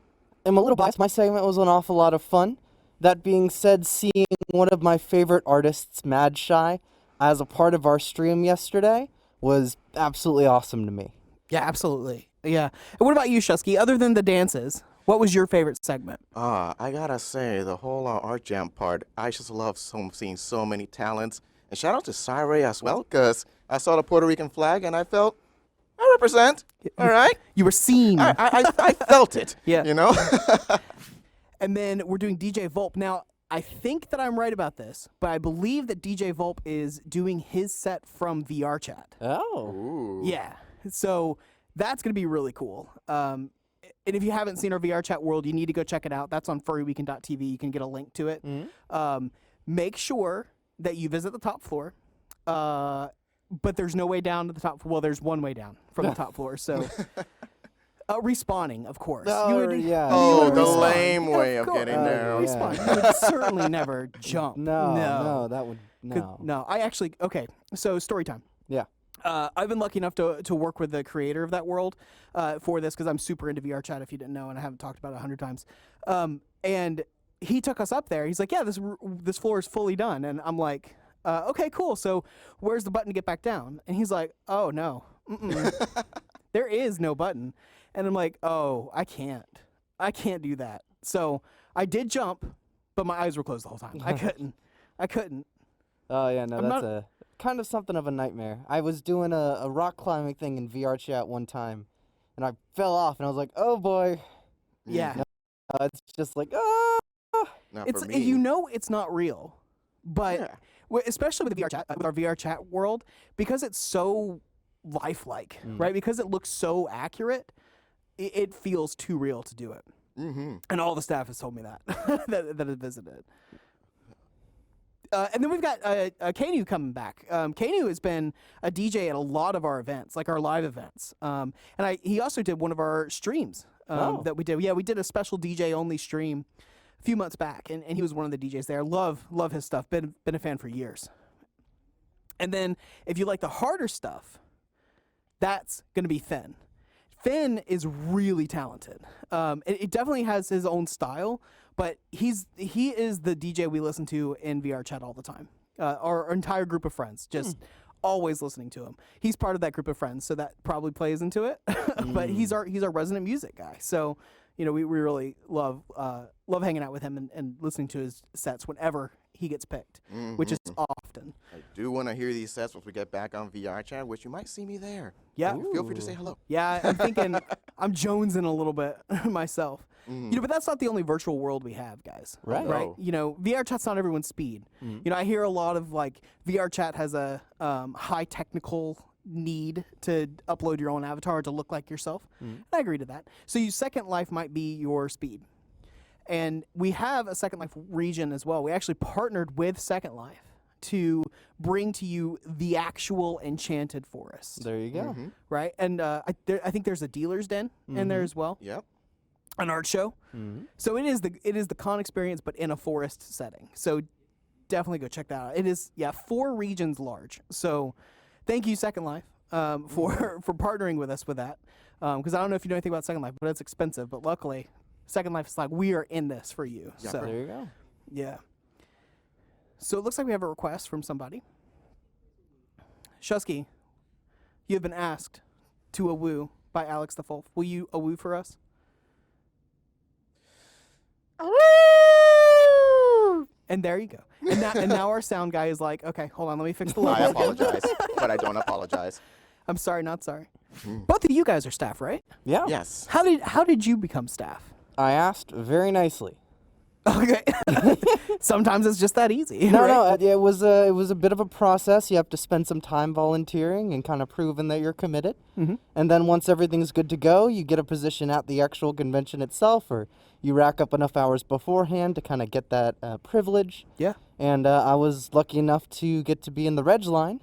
am a little biased. My segment was an awful lot of fun. That being said, seeing one of my favorite artists, Mad Shy, as a part of our stream yesterday was absolutely awesome to me. Yeah, absolutely. Yeah. And what about you, Shusky? Other than the dances, what was your favorite segment? I gotta say, the whole Art Jam part, I just love seeing so many talents. And shout out to Syray as well, because I saw the Puerto Rican flag and I felt, I represent. All right? You were seen. I felt it. Yeah. You know? And then we're doing DJ Volp. Now, I think that I'm right about this, but I believe that DJ Volp is doing his set from VR chat. Oh. Ooh. Yeah. So that's going to be really cool. And if you haven't seen our VR chat world, you need to go check it out. That's on furryweekend.tv. You can get a link to it. Make sure that you visit the top floor. But there's no way down to the top. Well, there's one way down from the top floor. So respawning, of course. Oh, the lame way of getting there. Respawn. You would certainly never jump. No, that would, no. No, I actually, okay, so story time. Yeah. I've been lucky enough to work with the creator of that world for this because I'm super into VR chat, if you didn't know, and I haven't talked about it 100 times. And he took us up there. He's like, yeah, this floor is fully done. And I'm like, okay, cool. So where's the button to get back down? And he's like, oh, no. There is no button. And I'm like, oh, I can't do that. So I did jump, but my eyes were closed the whole time. I couldn't. Oh, yeah, no, that's a kind of something of a nightmare. I was doing a rock climbing thing in VR chat one time, and I fell off, and I was like, oh, boy. Yeah. No, it's just like, ah. Not It's, for me. you know, it's not real, but especially with the VR chat, with our VR chat world, because it's so lifelike, right? Because it looks so accurate, it feels too real to do it. And all the staff has told me that that has visited. And then we've got Kanu coming back. Kanu has been a DJ at a lot of our events, like our live events. And he also did one of our streams that we did. Yeah, we did a special DJ only stream a few months back, and he was one of the DJs there. Love his stuff. Been a fan for years. And then if you like the harder stuff, that's going to be Finn. Finn is really talented. It definitely has his own style, but he is the DJ we listen to in VR chat all the time. Our entire group of friends just always listening to him. He's part of that group of friends, so that probably plays into it. But he's our resident music guy. So, we really love hanging out with him and listening to his sets whenever he gets picked, which is often. I do want to hear these sets once we get back on VR chat, which you might see me there. Yeah. Feel free to say hello. Yeah, I'm thinking I'm jonesing a little bit myself. But that's not the only virtual world we have, guys. Right. Right. VR chat's not everyone's speed. I hear a lot of VR chat has a high technical need to upload your own avatar to look like yourself. And I agree to that. So Second Life might be your speed. And we have a Second Life region as well. We actually partnered with Second Life to bring to you the actual enchanted forest. There you go. Right? And I think there's a dealer's den in there as well. Yep. An art show. So it is the con experience, but in a forest setting. So definitely go check that out. It is 4 regions large. So thank you, Second Life, for partnering with us with that. Because I don't know if you know anything about Second Life, but it's expensive. But luckily, Second Life is like, we are in this for you. Yeah, so There you go. yeah. So it looks like we have a request from somebody. Shusky, you have been asked to awoo by Alex the Wolf. Will you awoo for us? And there you go. And now our sound guy is like, okay, hold on, let me fix the I logo. apologize, but I don't apologize. I'm sorry, not sorry. Both of you guys are staff, right? Yeah. Yes. How did you become staff? I asked very nicely. Okay. Sometimes it's just that easy. No, right? it was a bit of a process. You have to spend some time volunteering and kind of proving that you're committed. And then once everything's good to go, you get a position at the actual convention itself, or you rack up enough hours beforehand to kind of get that privilege. Yeah. And I was lucky enough to get to be in the Reg line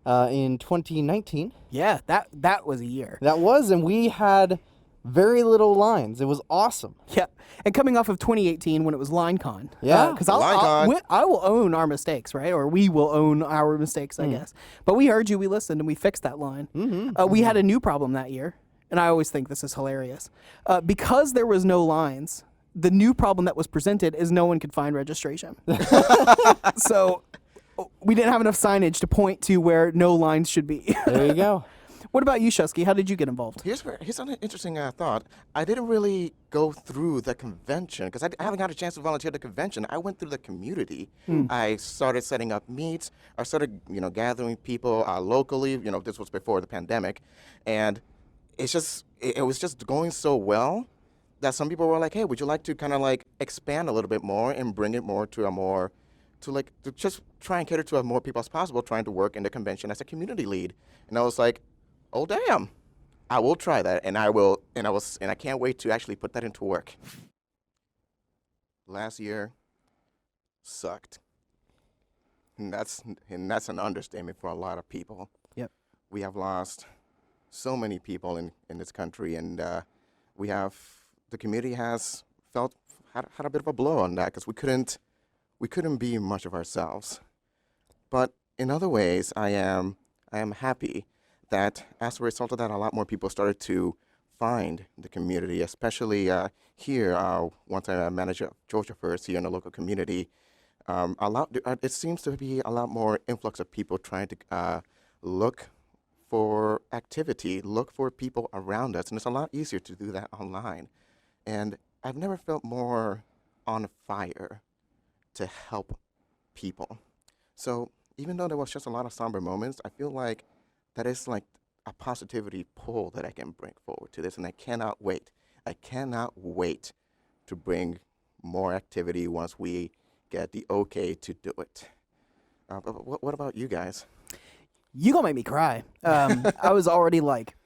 in 2019. Yeah, that was a year. That was, and we had very little lines. It was awesome. Yeah, and coming off of 2018 when it was LineCon. Yeah. Because LineCon. I will own our mistakes, right? Or we will own our mistakes, I guess. But we heard you, we listened, and we fixed that line. We had a new problem that year, and I always think this is hilarious. Because there was no lines, the new problem that was presented is no one could find registration. So we didn't have enough signage to point to where no lines should be. There you go. What about you, Shusky? How did you get involved? Here's an interesting thought. I didn't really go through the convention because I haven't got a chance to volunteer at the convention. I went through the community. I started setting up meets. I started, gathering people locally. This was before the pandemic, and it was just going so well that some people were like, "Hey, would you like to kind of like expand a little bit more and bring it more to to just try and cater to as more people as possible, trying to work in the convention as a community lead?" And I was like, oh damn, I will try that, and I can't wait to actually put that into work. Last year sucked, and that's an understatement for a lot of people. Yep. We have lost so many people in this country, and the community has had a bit of a blow on that because we couldn't be much of ourselves. But in other ways, I am happy that as a result of that, a lot more people started to find the community, especially here. Once I managed Georgia First here in the local community, it seems to be a lot more influx of people trying to look for activity, look for people around us, and it's a lot easier to do that online. And I've never felt more on fire to help people. So even though there was just a lot of somber moments, I feel like that is like a positivity pull that I can bring forward to this, and I cannot wait. I cannot wait to bring more activity once we get the okay to do it. But what about you guys? You gonna make me cry. I was already like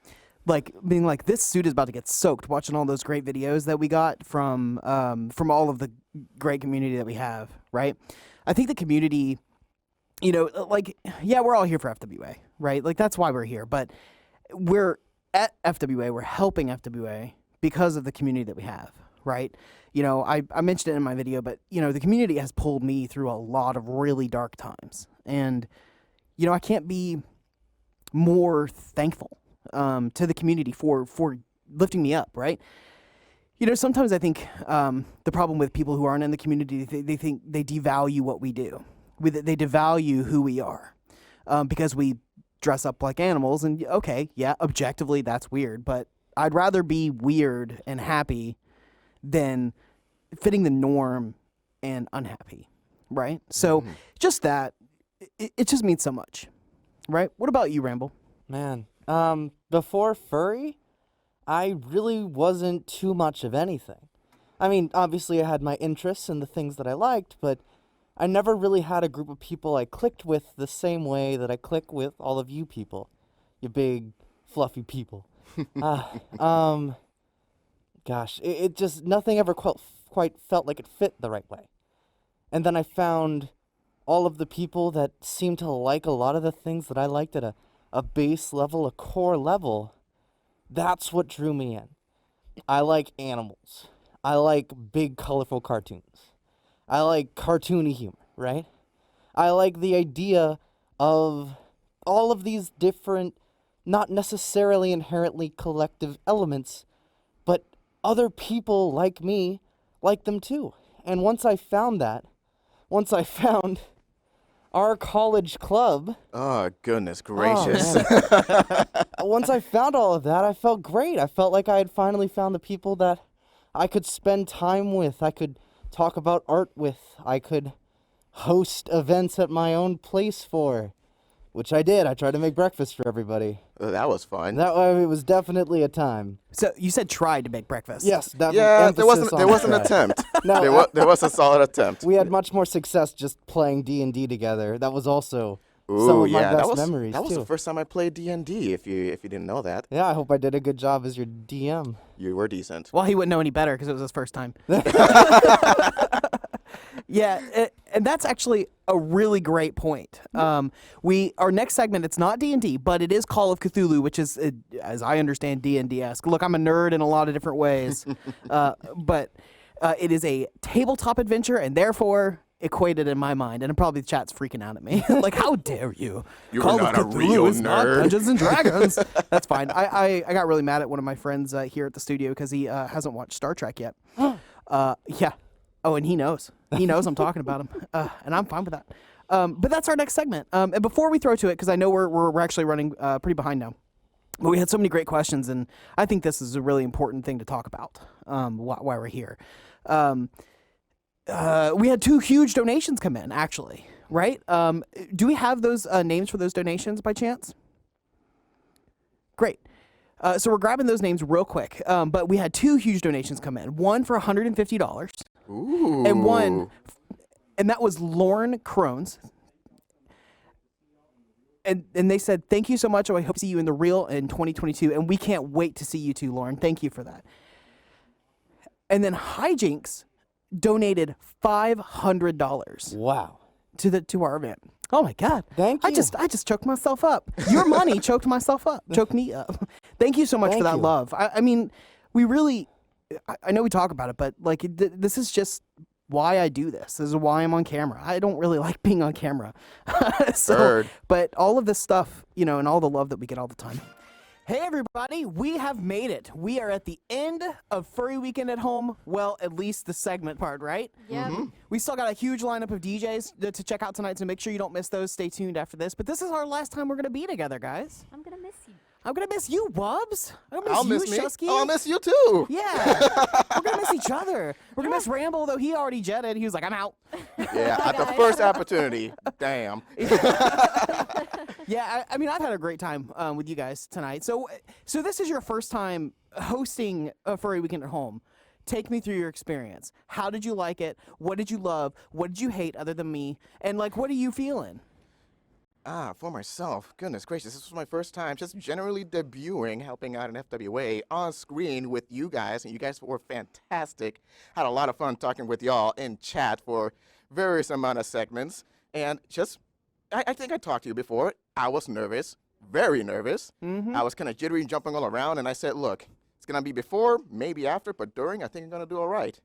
being like, this suit is about to get soaked watching all those great videos that we got from all of the great community that we have, right? I think the community, like, yeah, we're all here for FWA, right? Like, that's why we're here. But we're at FWA, we're helping FWA because of the community that we have, right? I mentioned it in my video, but, the community has pulled me through a lot of really dark times. And, I can't be more thankful to the community for lifting me up, right? Sometimes I think the problem with people who aren't in the community, they think they devalue what we do. They devalue who we are because we dress up like animals. And okay, yeah, objectively that's weird, but I'd rather be weird and happy than fitting the norm and unhappy, right? So just that, it just means so much, right? What about you, Ramble? Man, before furry, I really wasn't too much of anything. I mean, obviously I had my interests and the things that I liked, but I never really had a group of people I clicked with the same way that I click with all of you people. You big, fluffy people. Gosh, it just, nothing ever quite felt like it fit the right way. And then I found all of the people that seemed to like a lot of the things that I liked at a base level, a core level. That's what drew me in. I like animals. I like big, colorful cartoons. I like cartoony humor, right? I like the idea of all of these different, not necessarily inherently collective elements, but other people like me like them too. And once I found our college club. Oh, goodness gracious. Once I found all of that, I felt great. I felt like I had finally found the people that I could spend time with. I could talk about art with. I could host events at my own place for, which I did. I tried to make breakfast for everybody. That was fun. It was definitely a time. So you said tried to make breakfast. Yes, yeah, there was an attempt. No, there was a solid attempt. We had much more success just playing D&D together. That was also some Ooh, of my yeah, best memories that was too. the first time I played D&D. If you didn't know that, Yeah, I hope I did a good job as your DM. you were decent. Well, he wouldn't know any better because it was his first time. Yeah, and that's actually a really great point. Our next segment, it's not D&D, but it is Call of Cthulhu, which is, as I understand, D&D-esque. Look, I'm a nerd in a lot of different ways, but it is a tabletop adventure, and therefore equated in my mind, and probably the chat's freaking out at me. Like, how dare you? You Call are not of a Cthulhu real is not nerd. Dungeons and Dragons. That's fine. I got really mad at one of my friends here at the studio because he hasn't watched Star Trek yet. Yeah. Oh, and he knows. He knows I'm talking about him, and I'm fine with that. But that's our next segment. And before we throw to it, because I know we're actually running pretty behind now, but we had so many great questions, and I think this is a really important thing to talk about. Why we're here. We had 2 huge donations come in, actually, right? Do we have those names for those donations by chance? Great. So we're grabbing those names real quick. But we had 2 huge donations come in. One for $150. Ooh. And that was Lauren Crones. And they said, thank you so much. I hope to see you in the real in 2022. And we can't wait to see you too, Lauren. Thank you for that. And then Hijinks donated $500. Wow. To our event. Oh my God. Thank you. I just choked myself up. Your money choked myself up. Choked me up. Thank you so much for that love. I mean, we really, I know we talk about it, but like this is just why I do this. This is why I'm on camera. I don't really like being on camera. But all of this stuff, and all the love that we get all the time. Hey everybody, we have made it. We are at the end of Furry Weekend at Home. Well, at least the segment part, right? Yeah. Mm-hmm. We still got a huge lineup of DJs to check out tonight, so make sure you don't miss those. Stay tuned after this. But this is our last time we're going to be together, guys. I'm gonna miss you. I'm going to miss you, Wubbs. I'm I'll going to miss miss you, me. Shusky. Oh, I'll miss you too. Yeah. We're going to miss each other. We're going to miss Ramble, though he already jetted. He was like, I'm out. Yeah, at the first opportunity. Damn. Yeah, I mean, I've had a great time with you guys tonight. So this is your first time hosting a Furry Weekend at Home. Take me through your experience. How did you like it? What did you love? What did you hate other than me? And, like, what are you feeling? For myself, goodness gracious, this was my first time just generally debuting, helping out in FWA on screen with you guys, and you guys were fantastic. Had a lot of fun talking with y'all in chat for various amount of segments, and just, I think I talked to you before. I was nervous, very nervous. I was kind of jittery, jumping all around, and I said, look, it's gonna be before, maybe after, but during, I think I'm gonna do all right,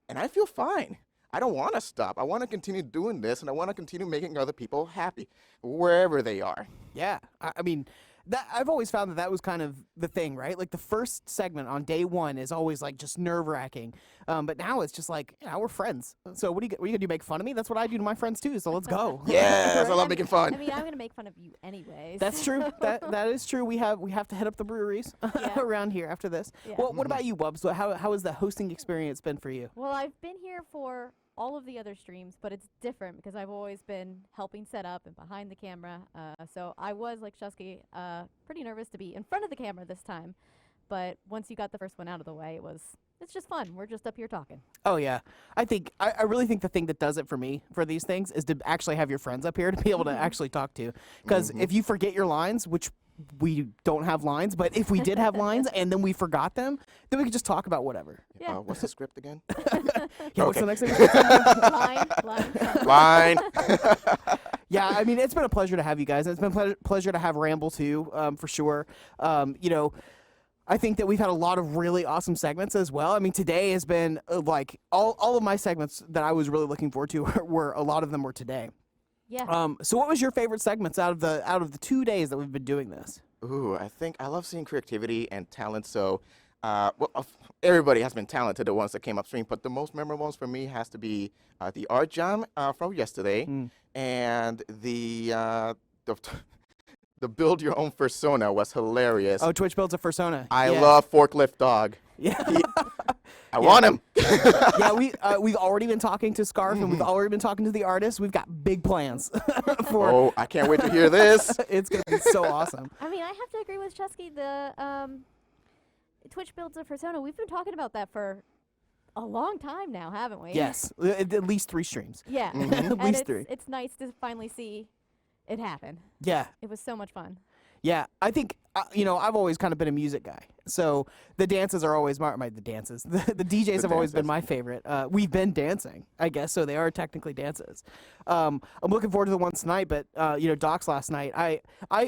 and I feel fine. I don't want to stop. I want to continue doing this, and I want to continue making other people happy, wherever they are. Yeah, I mean, that I've always found that was kind of the thing, right? Like the first segment on day one is always like just nerve-wracking, but now it's just like, we're friends. So what are you gonna do? Make fun of me? That's what I do to my friends too. So let's go. Yes, I love making fun. I mean, I'm gonna make fun of you anyways. That's true. That is true. We have to hit up the breweries around here after this. Yeah. Well, what about you, Bubs? How has the hosting experience been for you? Well, I've been here for all of the other streams, but it's different because I've always been helping set up and behind the camera. So I was, like Shusky, pretty nervous to be in front of the camera this time. But once you got the first one out of the way, it's just fun. We're just up here talking. Oh, yeah. I really think the thing that does it for me for these things is to actually have your friends up here to be able to actually talk to. Because if you forget your lines, which we don't have lines, but if we did have lines and then we forgot them, then we could just talk about whatever. Yeah. What's the script again? What's the next thing? Line. Yeah, I mean, it's been a pleasure to have you guys. It's been a pleasure to have Ramble, too, for sure. I think that we've had a lot of really awesome segments as well. I mean, today has been, like, all of my segments that I was really looking forward to were a lot of them were today. Yeah. So what was your favorite segments out of the 2 days that we've been doing this? Ooh, I think I love seeing creativity and talent. So, everybody has been talented, the ones that came upstream, but the most memorable ones for me has to be the art jam from yesterday, and the build your own persona was hilarious. Oh, Twitch builds a persona. I love Forklift Dog. Yeah. I want him. Yeah, we've already been talking to Scarf, and we've already been talking to the artist. We've got big plans for. Oh, I can't wait to hear this. It's gonna be so awesome. I mean, I have to agree with Chesky. The Twitch builds a persona. We've been talking about that for a long time now, haven't we? Yes, at least 3 streams. Yeah. At And least 3. It's nice to finally see it happen. Yeah. It was so much fun. Yeah, I think, I've always kind of been a music guy. So the dances are always the DJs have always been my favorite. We've been dancing, I guess, so they are technically dances. I'm looking forward to the ones tonight, but, Doc's last night, I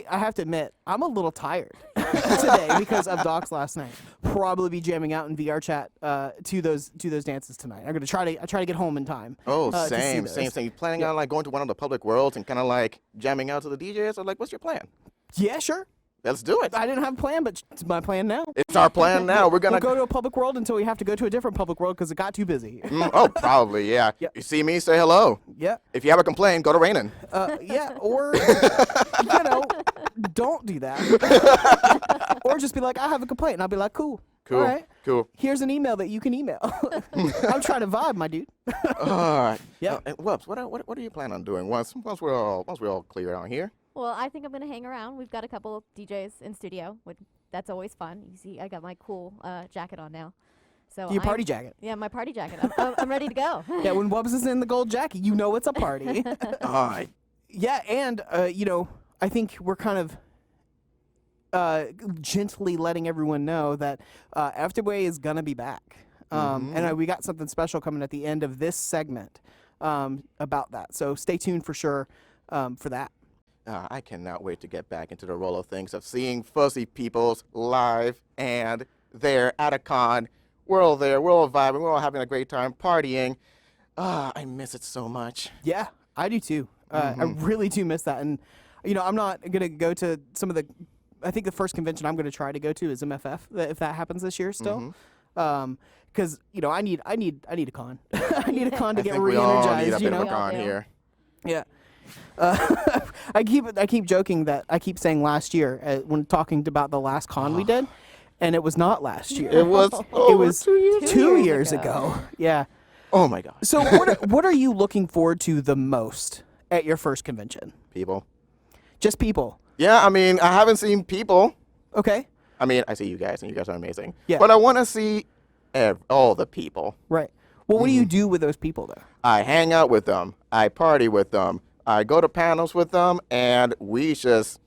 have to admit, I'm a little tired today because of Doc's last night. Probably be jamming out in VR chat to those dances tonight. I'm going to try to get home in time. Oh, to see same. those. You planning on like going to one of the public worlds and kind of like jamming out to the DJs, or like what's your plan? Yeah, sure. Let's do it. I didn't have a plan, but it's my plan now. It's our plan now. We're gonna We'll go to a public world until we have to go to a different public world because it got too busy. Oh, probably, yeah. Yep. You see me, say hello. Yeah. If you have a complaint, go to Rainin. Yeah, or, don't do that. Or just be like, I have a complaint, and I'll be like, cool. Cool. All right. Cool. Here's an email that you can email. I'm trying to vibe, my dude. All right. Yeah. And Whoops, what do you plan on doing once we're all clear out here? Well, I think I'm going to hang around. We've got a couple of DJs in studio. That's always fun. You see, I got my cool jacket on now. So Your party jacket. Yeah, my party jacket. I'm ready to go. Yeah, when Wubbs is in the gold jacket, you know it's a party. All right. Yeah, and, I think we're kind of gently letting everyone know that FWA is going to be back. And we got something special coming at the end of this segment about that. So stay tuned for sure for that. I cannot wait to get back into the role of things of seeing Fuzzy Peoples live and there at a con. We're all there. We're all vibing. We're all having a great time partying. I miss it so much. Yeah, I do too. I really do miss that. And, I'm not going to go to some of I think the first convention I'm going to try to go to is MFF, if that happens this year still. Because, I need a con. I need a con to get re-energized, I think we all need a bit of a We all con do. here. Yeah. I keep joking that I keep saying last year when talking about the last con we did, and it was not last year. It was It was 2 years years ago. ago. Yeah. Oh my God. So what are you looking forward to the most at your first convention? People. Just people. Yeah, I mean, I haven't seen people. Okay. I mean, I see you guys, and you guys are amazing. Yeah. But I want to see all the people. Right. Well, what do you do with those people though? I hang out with them. I party with them. I go to panels with them, and we just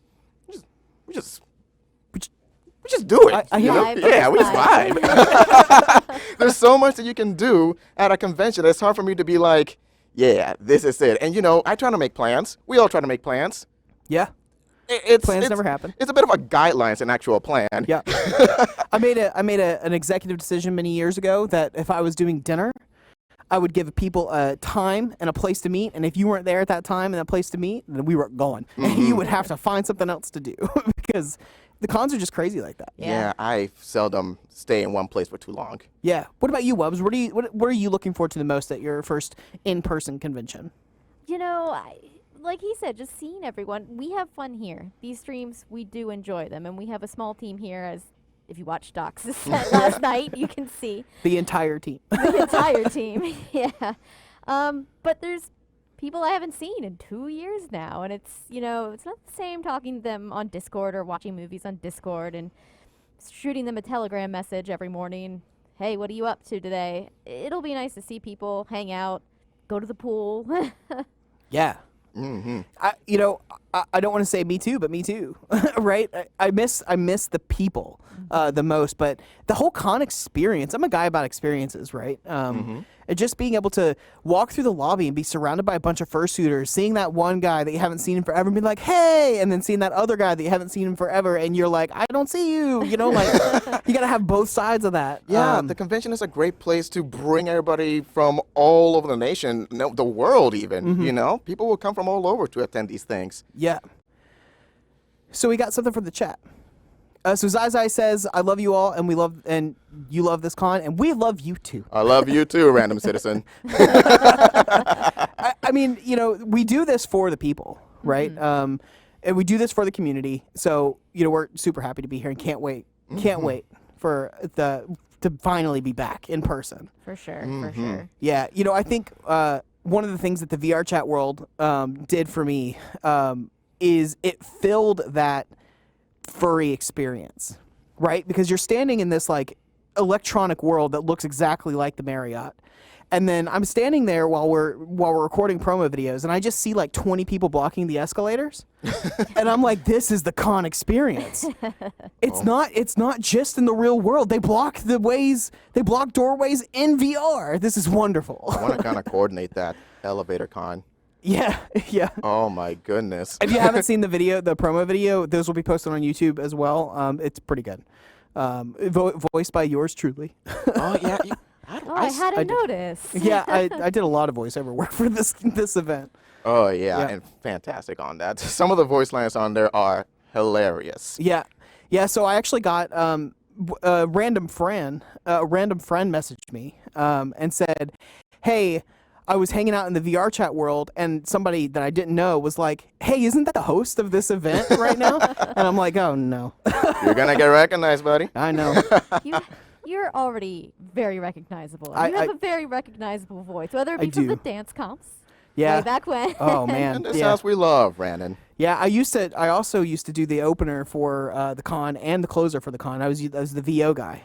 do it. I you know? vibe. Yeah, we just vibe. There's so much that you can do at a convention. It's hard for me to be like, yeah, this is it. And I try to make plans. We all try to make plans. Yeah. Plans never happen. It's a bit of a guideline, it's an actual plan. Yeah. I made an executive decision many years ago that if I was doing dinner, I would give people a time and a place to meet, and if you weren't there at that time and that place to meet, then we weren't going. And you would have to find something else to do because the cons are just crazy like that. Yeah, I seldom stay in one place for too long. Yeah. What about you, Wubbs? What are you looking forward to the most at your first in-person convention? Like he said, just seeing everyone. We have fun here. These streams, we do enjoy them, and we have a small team here. As if you watched Doc's set last night, you can see The entire team. the entire team. Yeah, but there's people I haven't seen in 2 years now, and it's it's not the same talking to them on Discord or watching movies on Discord and shooting them a Telegram message every morning. Hey, what are you up to today? It'll be nice to see people, hang out, go to the pool. Yeah. I don't want to say me too, but me too, right? I miss the people the most, but the whole con experience. I'm a guy about experiences, right? And just being able to walk through the lobby and be surrounded by a bunch of fursuiters, seeing that one guy that you haven't seen in forever, and being like, "Hey," and then seeing that other guy that you haven't seen in forever, and you're like, "I don't see you," like you gotta have both sides of that. Yeah, the convention is a great place to bring everybody from all over the nation, the world even, People will come from all over to attend these things. Yeah. So we got something from the chat. So Zai says, "I love you all, and you love this con, and we love you too." I love you too, random citizen. I mean, we do this for the people, right? And we do this for the community. So, we're super happy to be here and can't wait for to finally be back in person. For sure, for sure. Yeah, I think one of the things that the VR chat world did for me is it filled that furry experience, right? Because you're standing in this like electronic world that looks exactly like the Marriott. And then I'm standing there while we're recording promo videos, and I just see like 20 people blocking the escalators. And I'm like, this is the con experience. It's not just in the real world. They block doorways in VR. This is wonderful. I want to kind of coordinate that elevator con. Yeah. Oh my goodness. If you haven't seen the promo video, those will be posted on YouTube as well. It's pretty good. Voiced by yours truly. Oh yeah. I hadn't noticed. Yeah, I did a lot of voiceover work for this event. Oh yeah, and fantastic on that. Some of the voice lines on there are hilarious. Yeah. So I actually got a random friend messaged me and said, "Hey, I was hanging out in the VR chat world, and somebody that I didn't know was like, 'Hey, isn't that the host of this event right now?'" And I'm like, "Oh no." You're gonna get recognized, buddy. I know. You're already very recognizable. You have a very recognizable voice, whether it be from the dance comps. Yeah. Way back when. Oh man. And this house we love, Brandon. Yeah, I also used to do the opener for the con and the closer for the con. I was the VO guy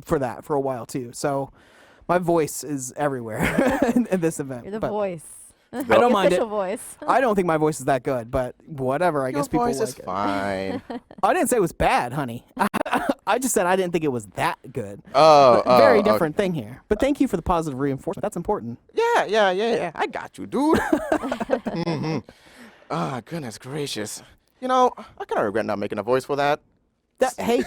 for that for a while too. So my voice is everywhere in this event. You're the voice. I don't mind it. Official voice. I don't think my voice is that good, but whatever. I guess people voice like is it. fine. I didn't say it was bad, honey. I just said I didn't think it was that good. Very different thing here. But thank you for the positive reinforcement. That's important. Yeah. I got you, dude. Ah, goodness gracious. I kind of regret not making a voice for that. Hey,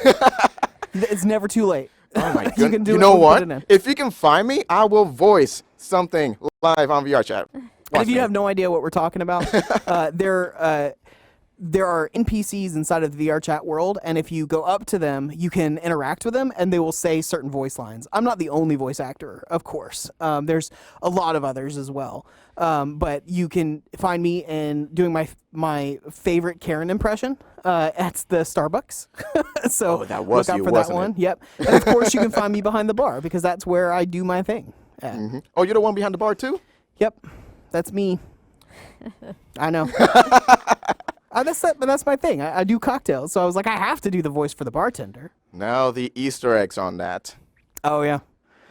it's never too late. Oh my goodness. You can do you it know when we put what? it in. If you can find me, I will voice something live on VR chat. And if you have no idea what we're talking about, there are NPCs inside of the VR chat world, and if you go up to them, you can interact with them, and they will say certain voice lines. I'm not the only voice actor, of course. There's a lot of others as well. But you can find me in doing my favorite Karen impression at the Starbucks. So that was look out you, for that wasn't one. it? Yep. And of course, you can find me behind the bar because that's where I do my thing. Oh, you're the one behind the bar too? Yep. That's me. I know. That's my thing. I do cocktails, so I was like, I have to do the voice for the bartender. Now the Easter eggs on that. Oh, yeah.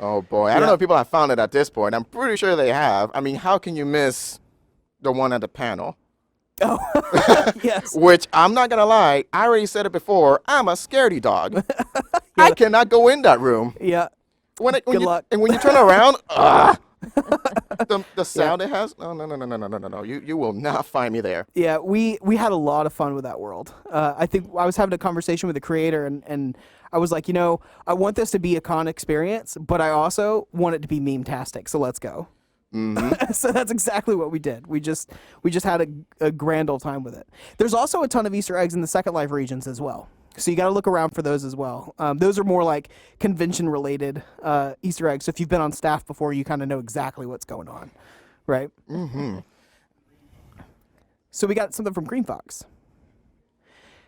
Oh, boy. I don't know if people have found it at this point. I'm pretty sure they have. I mean, how can you miss the one at the panel. Oh, yes. Which I'm not gonna lie, I already said it before. I'm a scaredy dog. I cannot go in that room. Yeah. Good luck. And when you turn around, the sound it has. No. You will not find me there. Yeah, we had a lot of fun with that world. I think I was having a conversation with the creator, and I was like, I want this to be a con experience, but I also want it to be meme-tastic, so let's go. Mm-hmm. So that's exactly what we did. We just had a grand old time with it. There's also a ton of Easter eggs in the Second Life regions as well. So you got to look around for those as well. Those are more like convention-related Easter eggs. So if you've been on staff before, you kind of know exactly what's going on, right? Mm-hmm. So we got something from Green Fox.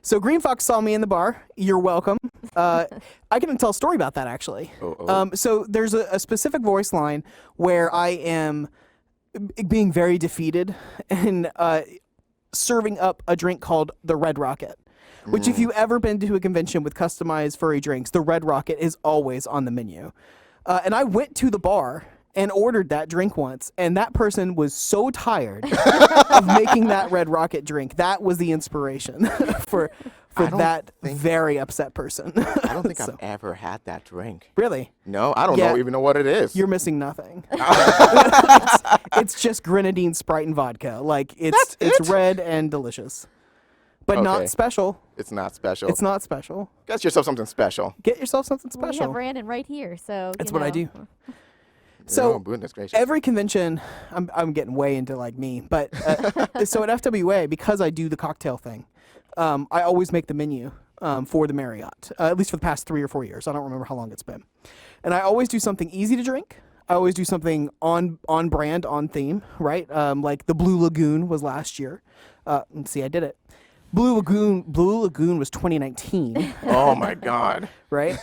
So Green Fox saw me in the bar. You're welcome. I can tell a story about that, actually. So there's a specific voice line where I am being very defeated and serving up a drink called the Red Rocket. Which, if you've ever been to a convention with customized furry drinks, the Red Rocket is always on the menu. And I went to the bar and ordered that drink once, and that person was so tired of making that Red Rocket drink. That was the inspiration for that very upset person. I don't think I've ever had that drink. Really? No, I don't even know what it is. You're missing nothing. It's just grenadine, Sprite, and vodka. Like it's red and delicious. But not special. It's not special. It's not special. Get yourself something special. Get yourself something We special. have Brandon right here, so That's you what I know. do. So Oh, goodness gracious. every convention, I'm getting way into like me, but so at FWA, because I do the cocktail thing, I always make the menu for the Marriott, at least for the past 3 or 4 years. I don't remember how long it's been. And I always do something easy to drink. I always do something on brand, on theme, right? Like the Blue Lagoon was last year. See, I did it. Blue Lagoon was 2019. Oh my God. Right?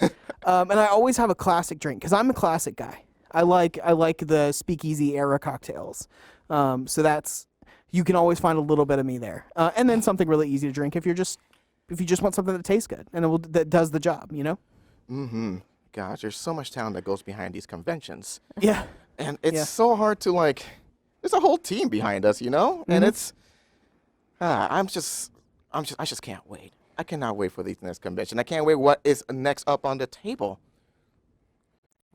And I always have a classic drink because I'm a classic guy. I like the speakeasy era cocktails. So that's, you can always find a little bit of me there. And then something really easy to drink if you just want something that tastes good and that does the job, Mm-hmm. Gosh, there's so much talent that goes behind these conventions. Yeah. And it's so hard to there's a whole team behind us, And it's, I just can't wait. I cannot wait for the next convention. I can't wait what is next up on the table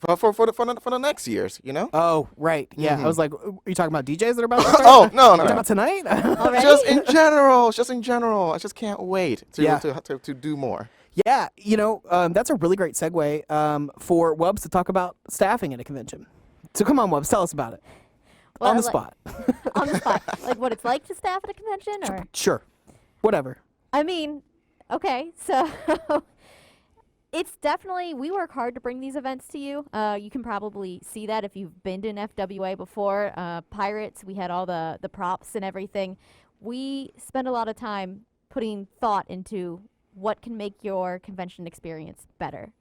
for the next years, Oh, right. Yeah. I was like, are you talking about DJs that are about to start? Oh, no. You talking about tonight? Already? Just in general. I just can't wait to do more. Yeah. That's a really great segue for Wubbs to talk about staffing at a convention. So come on, Wubbs, tell us about it. Well, on the spot. On the spot. Like what it's like to staff at a convention, or? Sure. Whatever. I mean, okay, so it's definitely, we work hard to bring these events to you. You can probably see that if you've been to an FWA before. Pirates, we had all the props and everything. We spend a lot of time putting thought into what can make your convention experience better.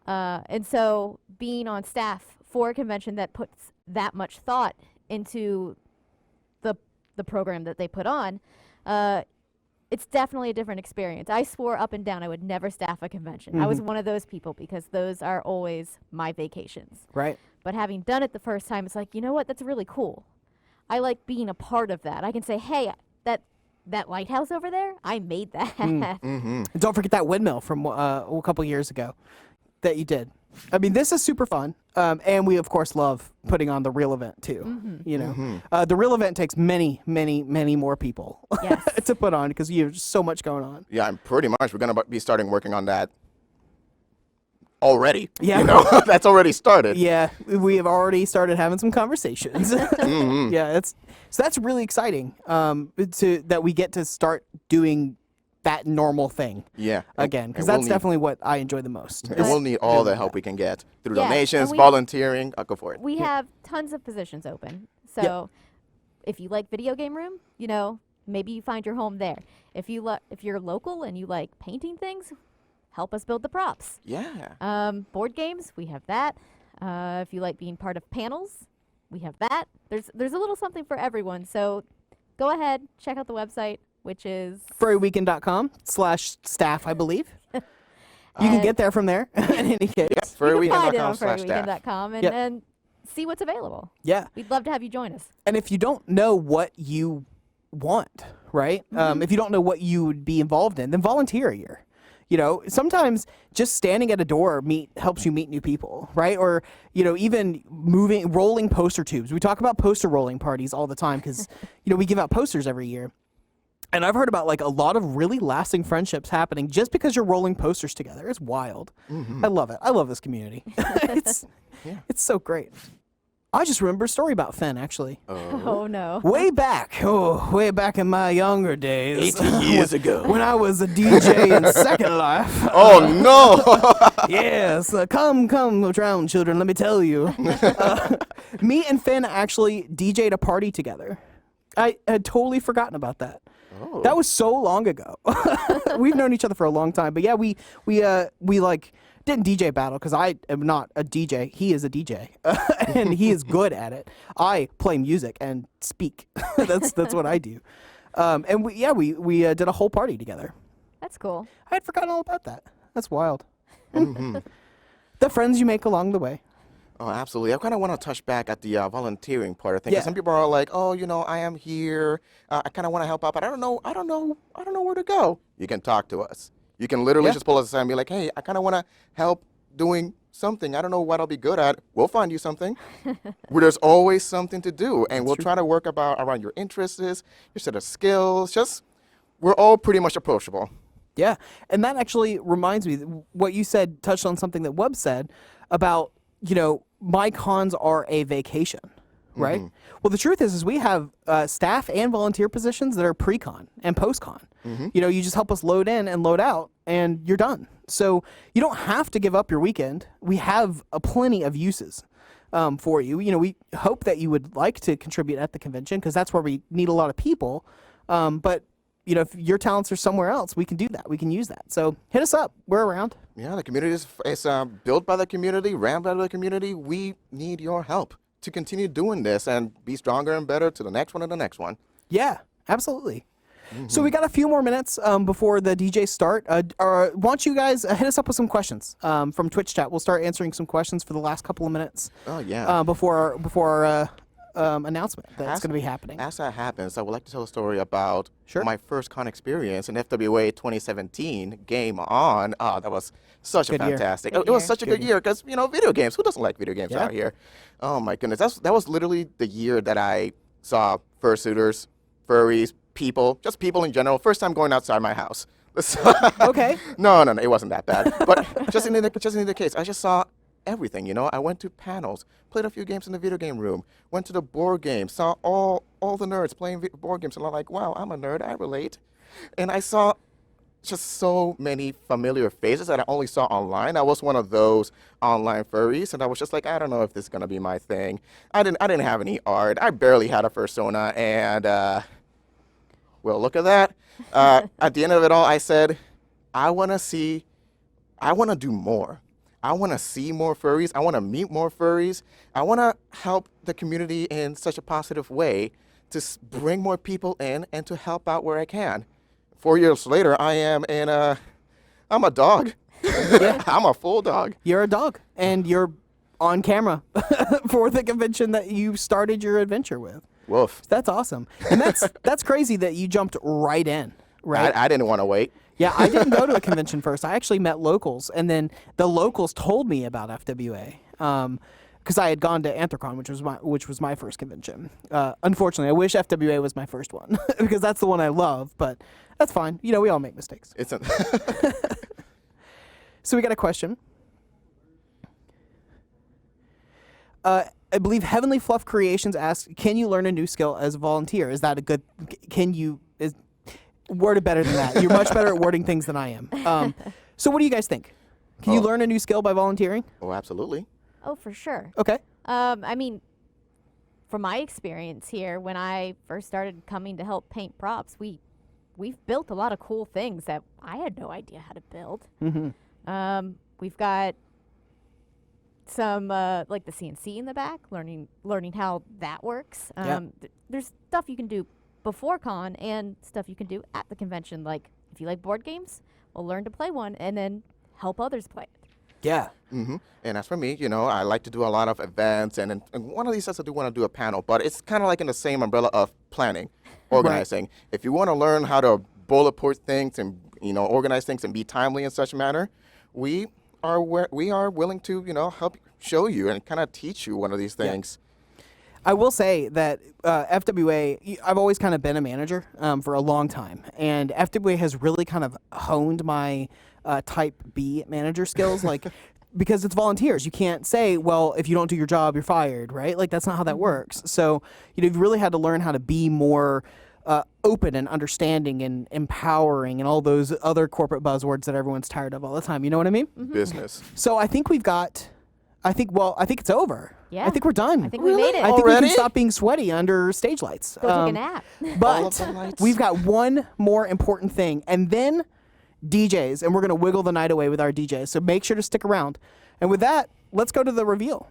And so being on staff for a convention that puts that much thought into the program that they put on, it's definitely a different experience. I swore up and down I would never staff a convention. I was one of those people because those are always my vacations. Right. But having done it the first time, it's like, you know what? That's really cool. I like being a part of that. I can say, hey, that lighthouse over there, I made that. And don't forget that windmill from a couple years ago that you did. I mean, this is super fun. And we, of course, love putting on the real event, too. The real event takes many, many, many more people Yes. to put on because you have just so much going on. Yeah, and pretty much we're going to be starting working on that already. Yeah. That's already started. Yeah, we have already started having some conversations. Yeah, so that's really exciting that we get to start doing that normal thing again, because that's definitely what I enjoy the most. And we'll need all the help we can get through Yeah, donations, and volunteering. I'll go for it. We have tons of positions open. So if you like video game room, maybe you find your home there. If you're local and you like painting things, help us build the props. Yeah. Board games, we have that. If you like being part of panels, we have that. There's a little something for everyone. So go ahead, check out the website, which is furryweekend.com/staff, I believe. You can get there from there in any case. you can find it on furryweekend.com/staff. furryweekend.com and see what's available. Yeah. We'd love to have you join us. And if you don't know what you want, right? If you don't know what you would be involved in, then volunteer a year. You know, sometimes just standing at a door helps you meet new people, right? Or, you know, even rolling poster tubes. We talk about poster rolling parties all the time because, you know, we give out posters every year. And I've heard about like a lot of really lasting friendships happening just because you're rolling posters together. It's wild. I love it. I love this community. It's so great. I just remember a story about Finn, actually. Oh, no. Way back in my younger days. 18 years ago. When I was a DJ in Second Life. Oh, no. Yes, come, drown children, let me tell you. Me and Finn actually DJ'd a party together. I had totally forgotten about that. Oh. That was so long ago. We've known each other for a long time, but yeah, we like didn't DJ battle because I am not a DJ. He is a DJ, and he is good at it. I play music and speak. That's what I do. And we did a whole party together. That's cool. I had forgotten all about that. That's wild. The friends you make along the way. Oh, absolutely. I kind of want to touch back at the volunteering part of things. Yeah. Some people are like, "Oh, you know, I am here. I kind of want to help out, but I don't know where to go." You can talk to us. You can literally just pull us aside and be like, "Hey, I kind of want to help doing something. I don't know what I'll be good at. We'll find you something." Where there's always something to do, and we'll try to work around your interests, your set of skills. Just we're all pretty much approachable. Yeah, and that actually reminds me, what you said touched on something that Webb said about, you know, my cons are a vacation, right? Well, the truth is we have staff and volunteer positions that are pre-con and post-con. You know, you just help us load in and load out, and you're done. So you don't have to give up your weekend. We have plenty of uses for you. You know, we hope that you would like to contribute at the convention because that's where we need a lot of people. But you know, if your talents are somewhere else, we can do that. We can use that. So hit us up. We're around. Yeah, the community is built by the community, ran by the community. We need your help to continue doing this and be stronger and better to the next one and the next one. Yeah, absolutely. So we got a few more minutes before the DJs start. Why don't you guys hit us up with some questions from Twitch chat? We'll start answering some questions for the last couple of minutes. Oh, yeah. Before our announcement that's going to be happening. As that happens, I would like to tell a story about Sure. my first con experience in FWA 2017 Game On. That was such a Good year. fantastic. Good It was year. such a good year because, you know, video games. Who doesn't like video games Yeah. out here? Oh, my goodness. That was literally the year that I saw fursuiters, furries, just people in general. First time going outside my house. Okay. No, it wasn't that bad. But just in the case, I just saw everything, you know. I went to panels, played a few games in the video game room, went to the board game, saw all the nerds playing board games, and I'm like, wow, I'm a nerd, I relate. And I saw just so many familiar faces that I only saw online. I was one of those online furries, and I was just like, I don't know if this is gonna be my thing. I didn't have any art. I barely had a persona, and well, look at that. At the end of it all, I said, I want to do more. I want to see more furries. I want to meet more furries. I want to help the community in such a positive way to bring more people in and to help out where I can. 4 years later, I'm a dog. I'm a full dog. You're a dog, and you're on camera for the convention that you started your adventure with. Woof. That's awesome. And that's crazy that you jumped right in, right? I didn't want to wait. Yeah, I didn't go to a convention first. I actually met locals, and then the locals told me about FWA because I had gone to Anthrocon, which was my first convention. Unfortunately, I wish FWA was my first one because that's the one I love, but that's fine. You know, we all make mistakes. So we got a question. I believe Heavenly Fluff Creations asks, can you learn a new skill as a volunteer? Is that a good, worded better than that. You're much better at wording things than I am. So what do you guys think? Can you learn a new skill by volunteering? Oh, absolutely. Oh, for sure. Okay. I mean, from my experience here, when I first started coming to help paint props, we've built a lot of cool things that I had no idea how to build. We've got some like the CNC in the back, learning how that works. There's stuff you can do before con and stuff you can do at the convention. Like if you like board games, well, learn to play one and then help others play it. Yeah. And as for me, I like to do a lot of events, and one of these days I do want to do a panel, but it's kind of like in the same umbrella of planning, organizing. If you want to learn how to bullet point things and organize things and be timely in such a manner, we are willing to help show you and kind of teach you one of these things. I will say that FWA, I've always kind of been a manager for a long time, and FWA has really kind of honed my type B manager skills, because it's volunteers. You can't say, well, if you don't do your job, you're fired, right? Like, that's not how that works. So, you've really had to learn how to be more open and understanding and empowering and all those other corporate buzzwords that everyone's tired of all the time. You know what I mean? Business. So I think I think it's over. Yeah. I think we're done. I think we made it. I think we Already? can stop being sweaty under stage lights. Go take a nap. All of But the lights. we've got one more important thing, and then DJs, and we're going to wiggle the night away with our DJs. So make sure to stick around. And with that, let's go to the reveal.